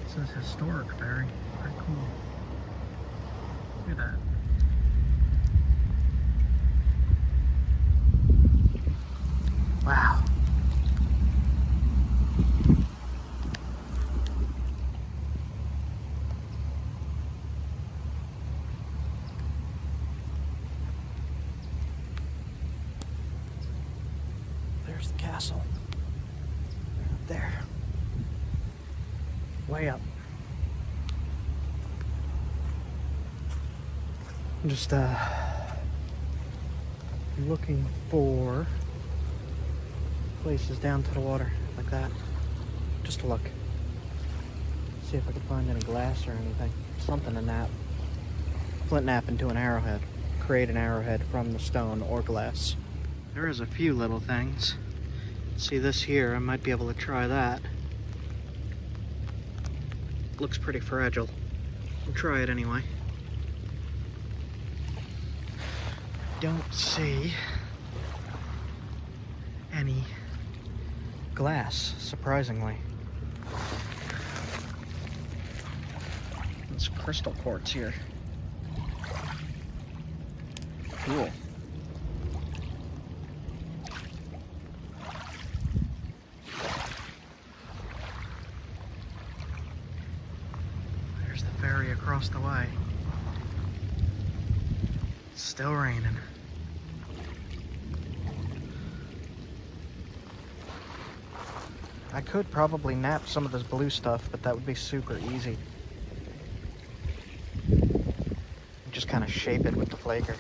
It says historic ferry. Pretty cool. Look at that. There's the castle. Up there. Way up. I'm just looking for places down to the water like that. Just to look. See if I can find any glass or anything. Something to nap. Flint nap into an arrowhead. Create an arrowhead from the stone or glass. There is a few little things. See this here, I might be able to try that. Looks pretty fragile. I'll try it anyway. Don't see any glass, surprisingly. It's crystal quartz here. Cool. There's the ferry across the way. It's still raining. I could probably nap some of this blue stuff, but that would be super easy. Just kind of shape it with the flaker.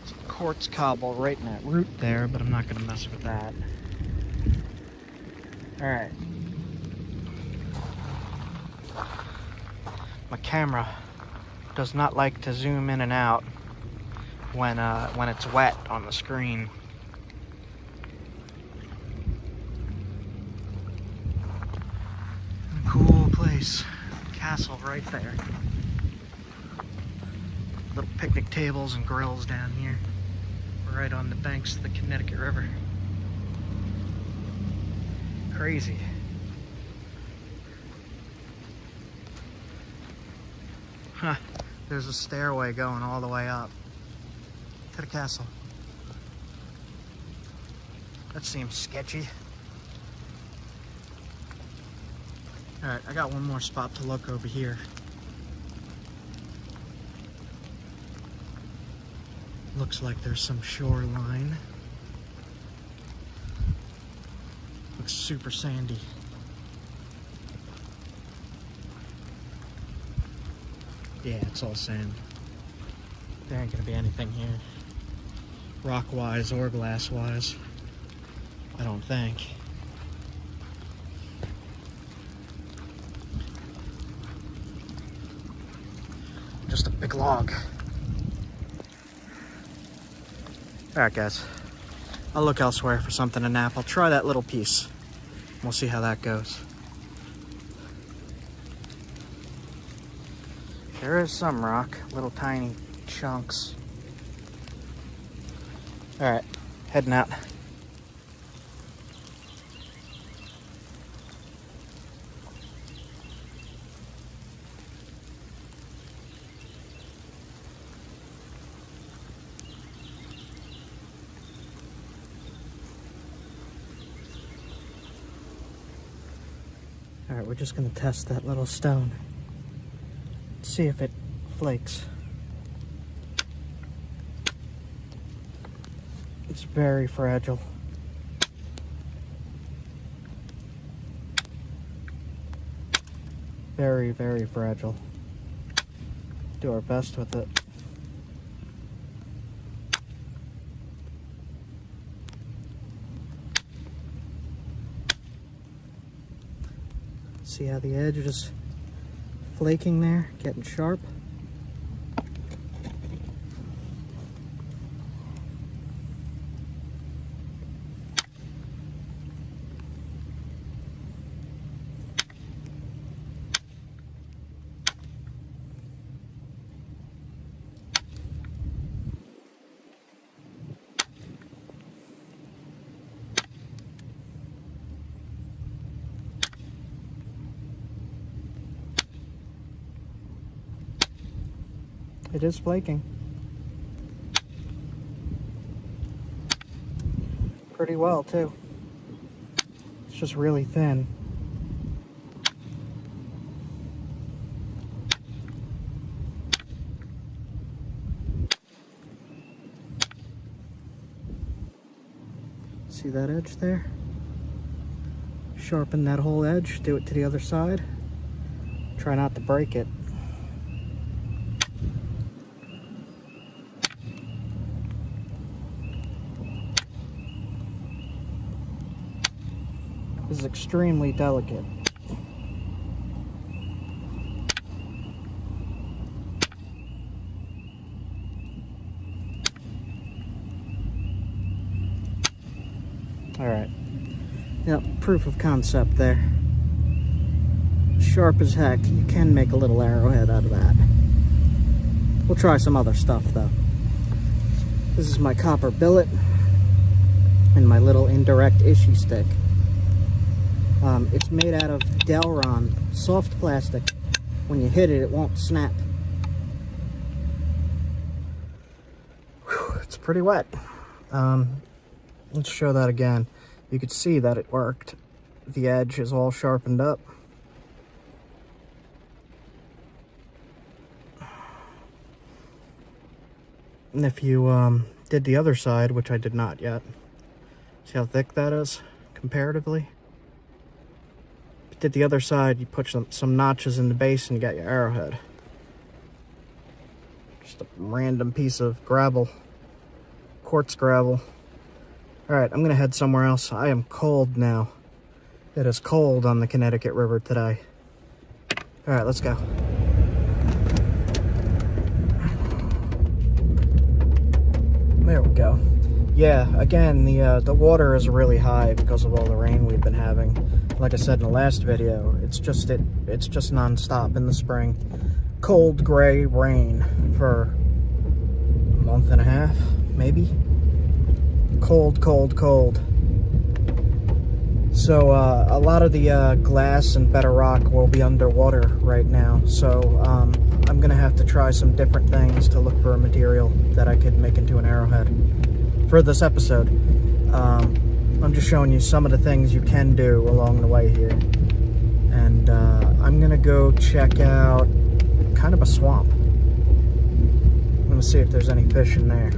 Some quartz cobble right in that root there, but I'm not going to mess with that. Alright. My camera does not like to zoom in and out when it's wet on the screen. Cool place. Castle right there. Little picnic tables and grills down here. Right on the banks of the Connecticut River. Crazy. Huh. There's a stairway going all the way up to the castle. That seems sketchy. Alright, I got one more spot to look over here. Looks like there's some shoreline. Looks super sandy. Yeah, it's all sand. There ain't gonna be anything here. Rock-wise or glass-wise. I don't think. Just a big log. Alright guys, I'll look elsewhere for something to nap. I'll try that little piece. We'll see how that goes. There is some rock, little tiny chunks. Alright, heading out. Alright, we're just gonna test that little stone. See if it flakes. It's very fragile. Very, very fragile. Do our best with it. See how the edge is flaking there, getting sharp. It is flaking. Pretty well, too. It's just really thin. See that edge there? Sharpen that whole edge, do it to the other side. Try not to break it. This is extremely delicate. Alright. Yep, proof of concept there. Sharp as heck. You can make a little arrowhead out of that. We'll try some other stuff though. This is my copper billet and my little indirect issue stick. It's made out of Delron, soft plastic. When you hit it, it won't snap. Whew, it's pretty wet. Let's show that again. You could see that it worked. The edge is all sharpened up. And if you did the other side, which I did not yet, see how thick that is comparatively? If you did the other side, you put some notches in the base and you got your arrowhead. Just a random piece of gravel, quartz gravel. Alright, I'm gonna head somewhere else. I am cold now. It is cold on the Connecticut River today. Alright, let's go. There we go. Yeah, again, the water is really high because of all the rain we've been having. Like I said in the last video, it's just non-stop in the spring. Cold, gray rain for a month and a half, maybe. Cold, cold, cold. So a lot of the glass and bedrock will be underwater right now. So I'm gonna have to try some different things to look for a material that I could make into an arrowhead for this episode. I'm just showing you some of the things you can do along the way here. And I'm gonna go check out kind of a swamp. I'm gonna see if there's any fish in there.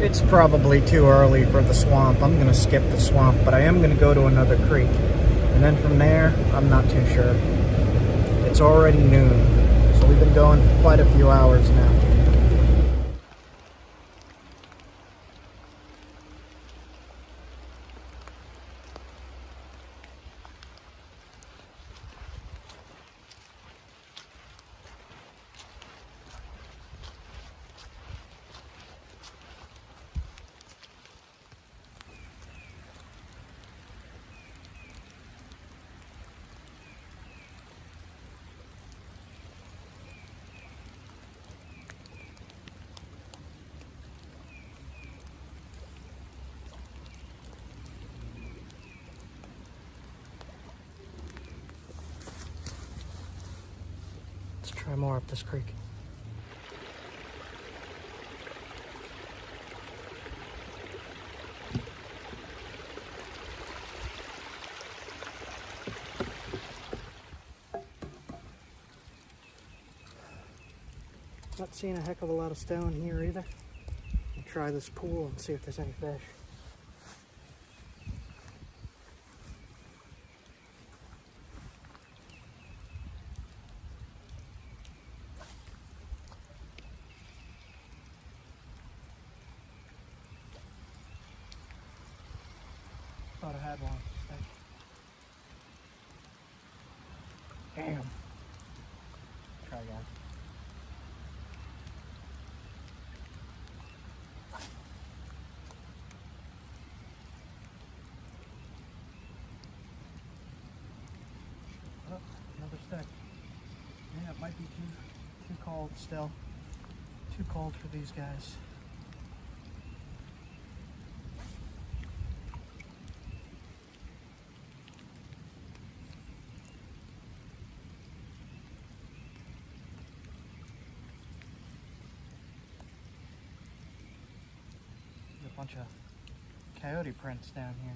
It's probably too early for the swamp. I'm gonna skip the swamp, but I am gonna go to another creek. And then from there, I'm not too sure. It's already noon, so we've been going for quite a few hours now. Let's try more up this creek. Not seeing a heck of a lot of stone here either. I'll try this pool and see if there's any fish. Thought I had one. Damn. Try again. Oh, another stick. Yeah, it might be too cold still. Too cold for these guys. A bunch of coyote prints down here.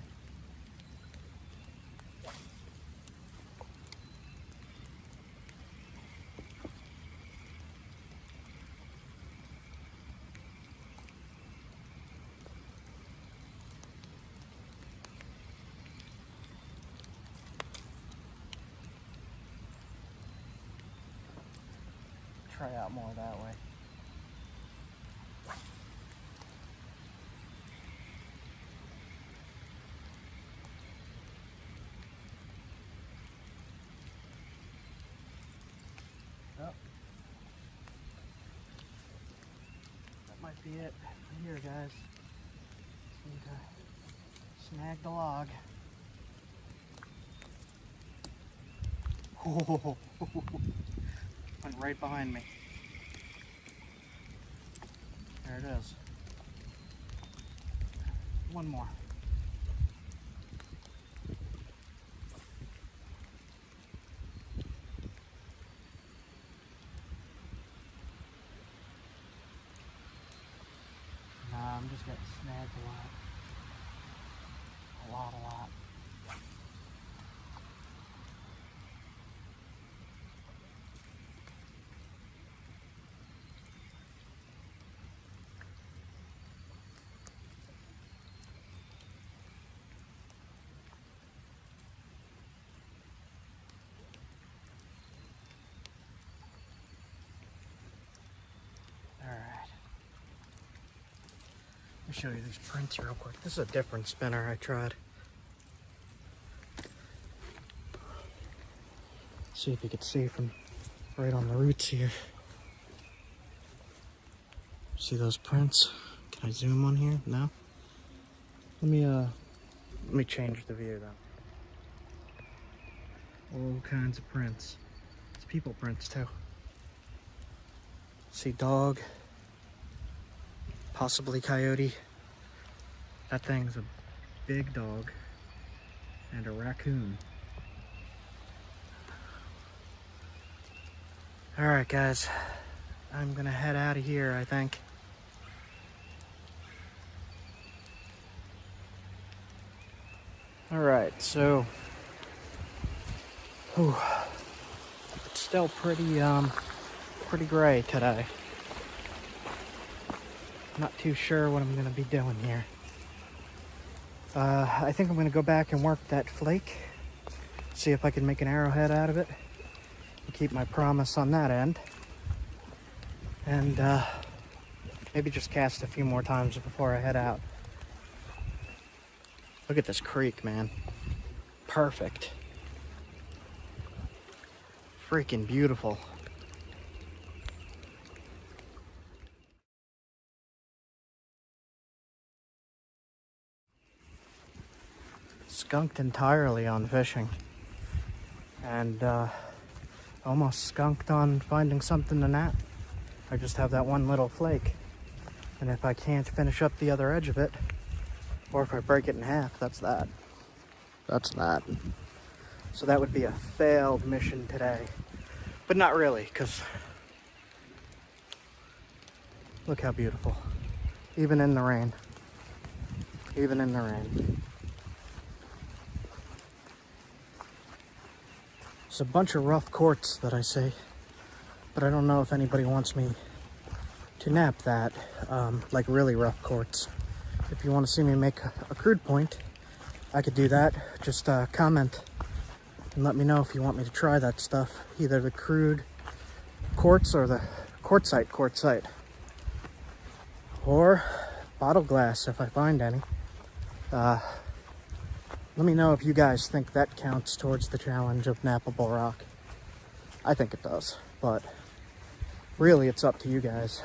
try out more that way. Oh. That might be it right here, guys. Just need to snag the log. Oh, went right behind me. There it is. One more. Nah, I'm just getting snagged a lot. A lot. Alright. Let me show you these prints real quick. This is a different spinner I tried. See if you could see from right on the roots here. See those prints? Can I zoom on here? No? Let me change the view though. All kinds of prints. It's people prints too. See dog, possibly coyote. That thing's a big dog and a raccoon. All right, guys, I'm gonna head out of here, I think. All right, so it's still pretty gray today. Not too sure what I'm gonna be doing here. I think I'm gonna go back and work that flake, see if I can make an arrowhead out of it, and keep my promise on that end, and maybe just cast a few more times before I head out. Look at this creek, man. Perfect. Freaking beautiful. Skunked entirely on fishing, and almost skunked on finding something to nap. I just have that one little flake, and if I can't finish up the other edge of it, or if I break it in half, that's that. So that would be a failed mission today, but not really, because look how beautiful, even in the rain. It's a bunch of rough quartz that I see, but I don't know if anybody wants me to nap that, like really rough quartz. If you want to see me make a crude point, I could do that. Just comment and let me know if you want me to try that stuff, either the crude quartz or the quartzite, or bottle glass if I find any. Let me know if you guys think that counts towards the challenge of nappable rock. I think it does, but really it's up to you guys.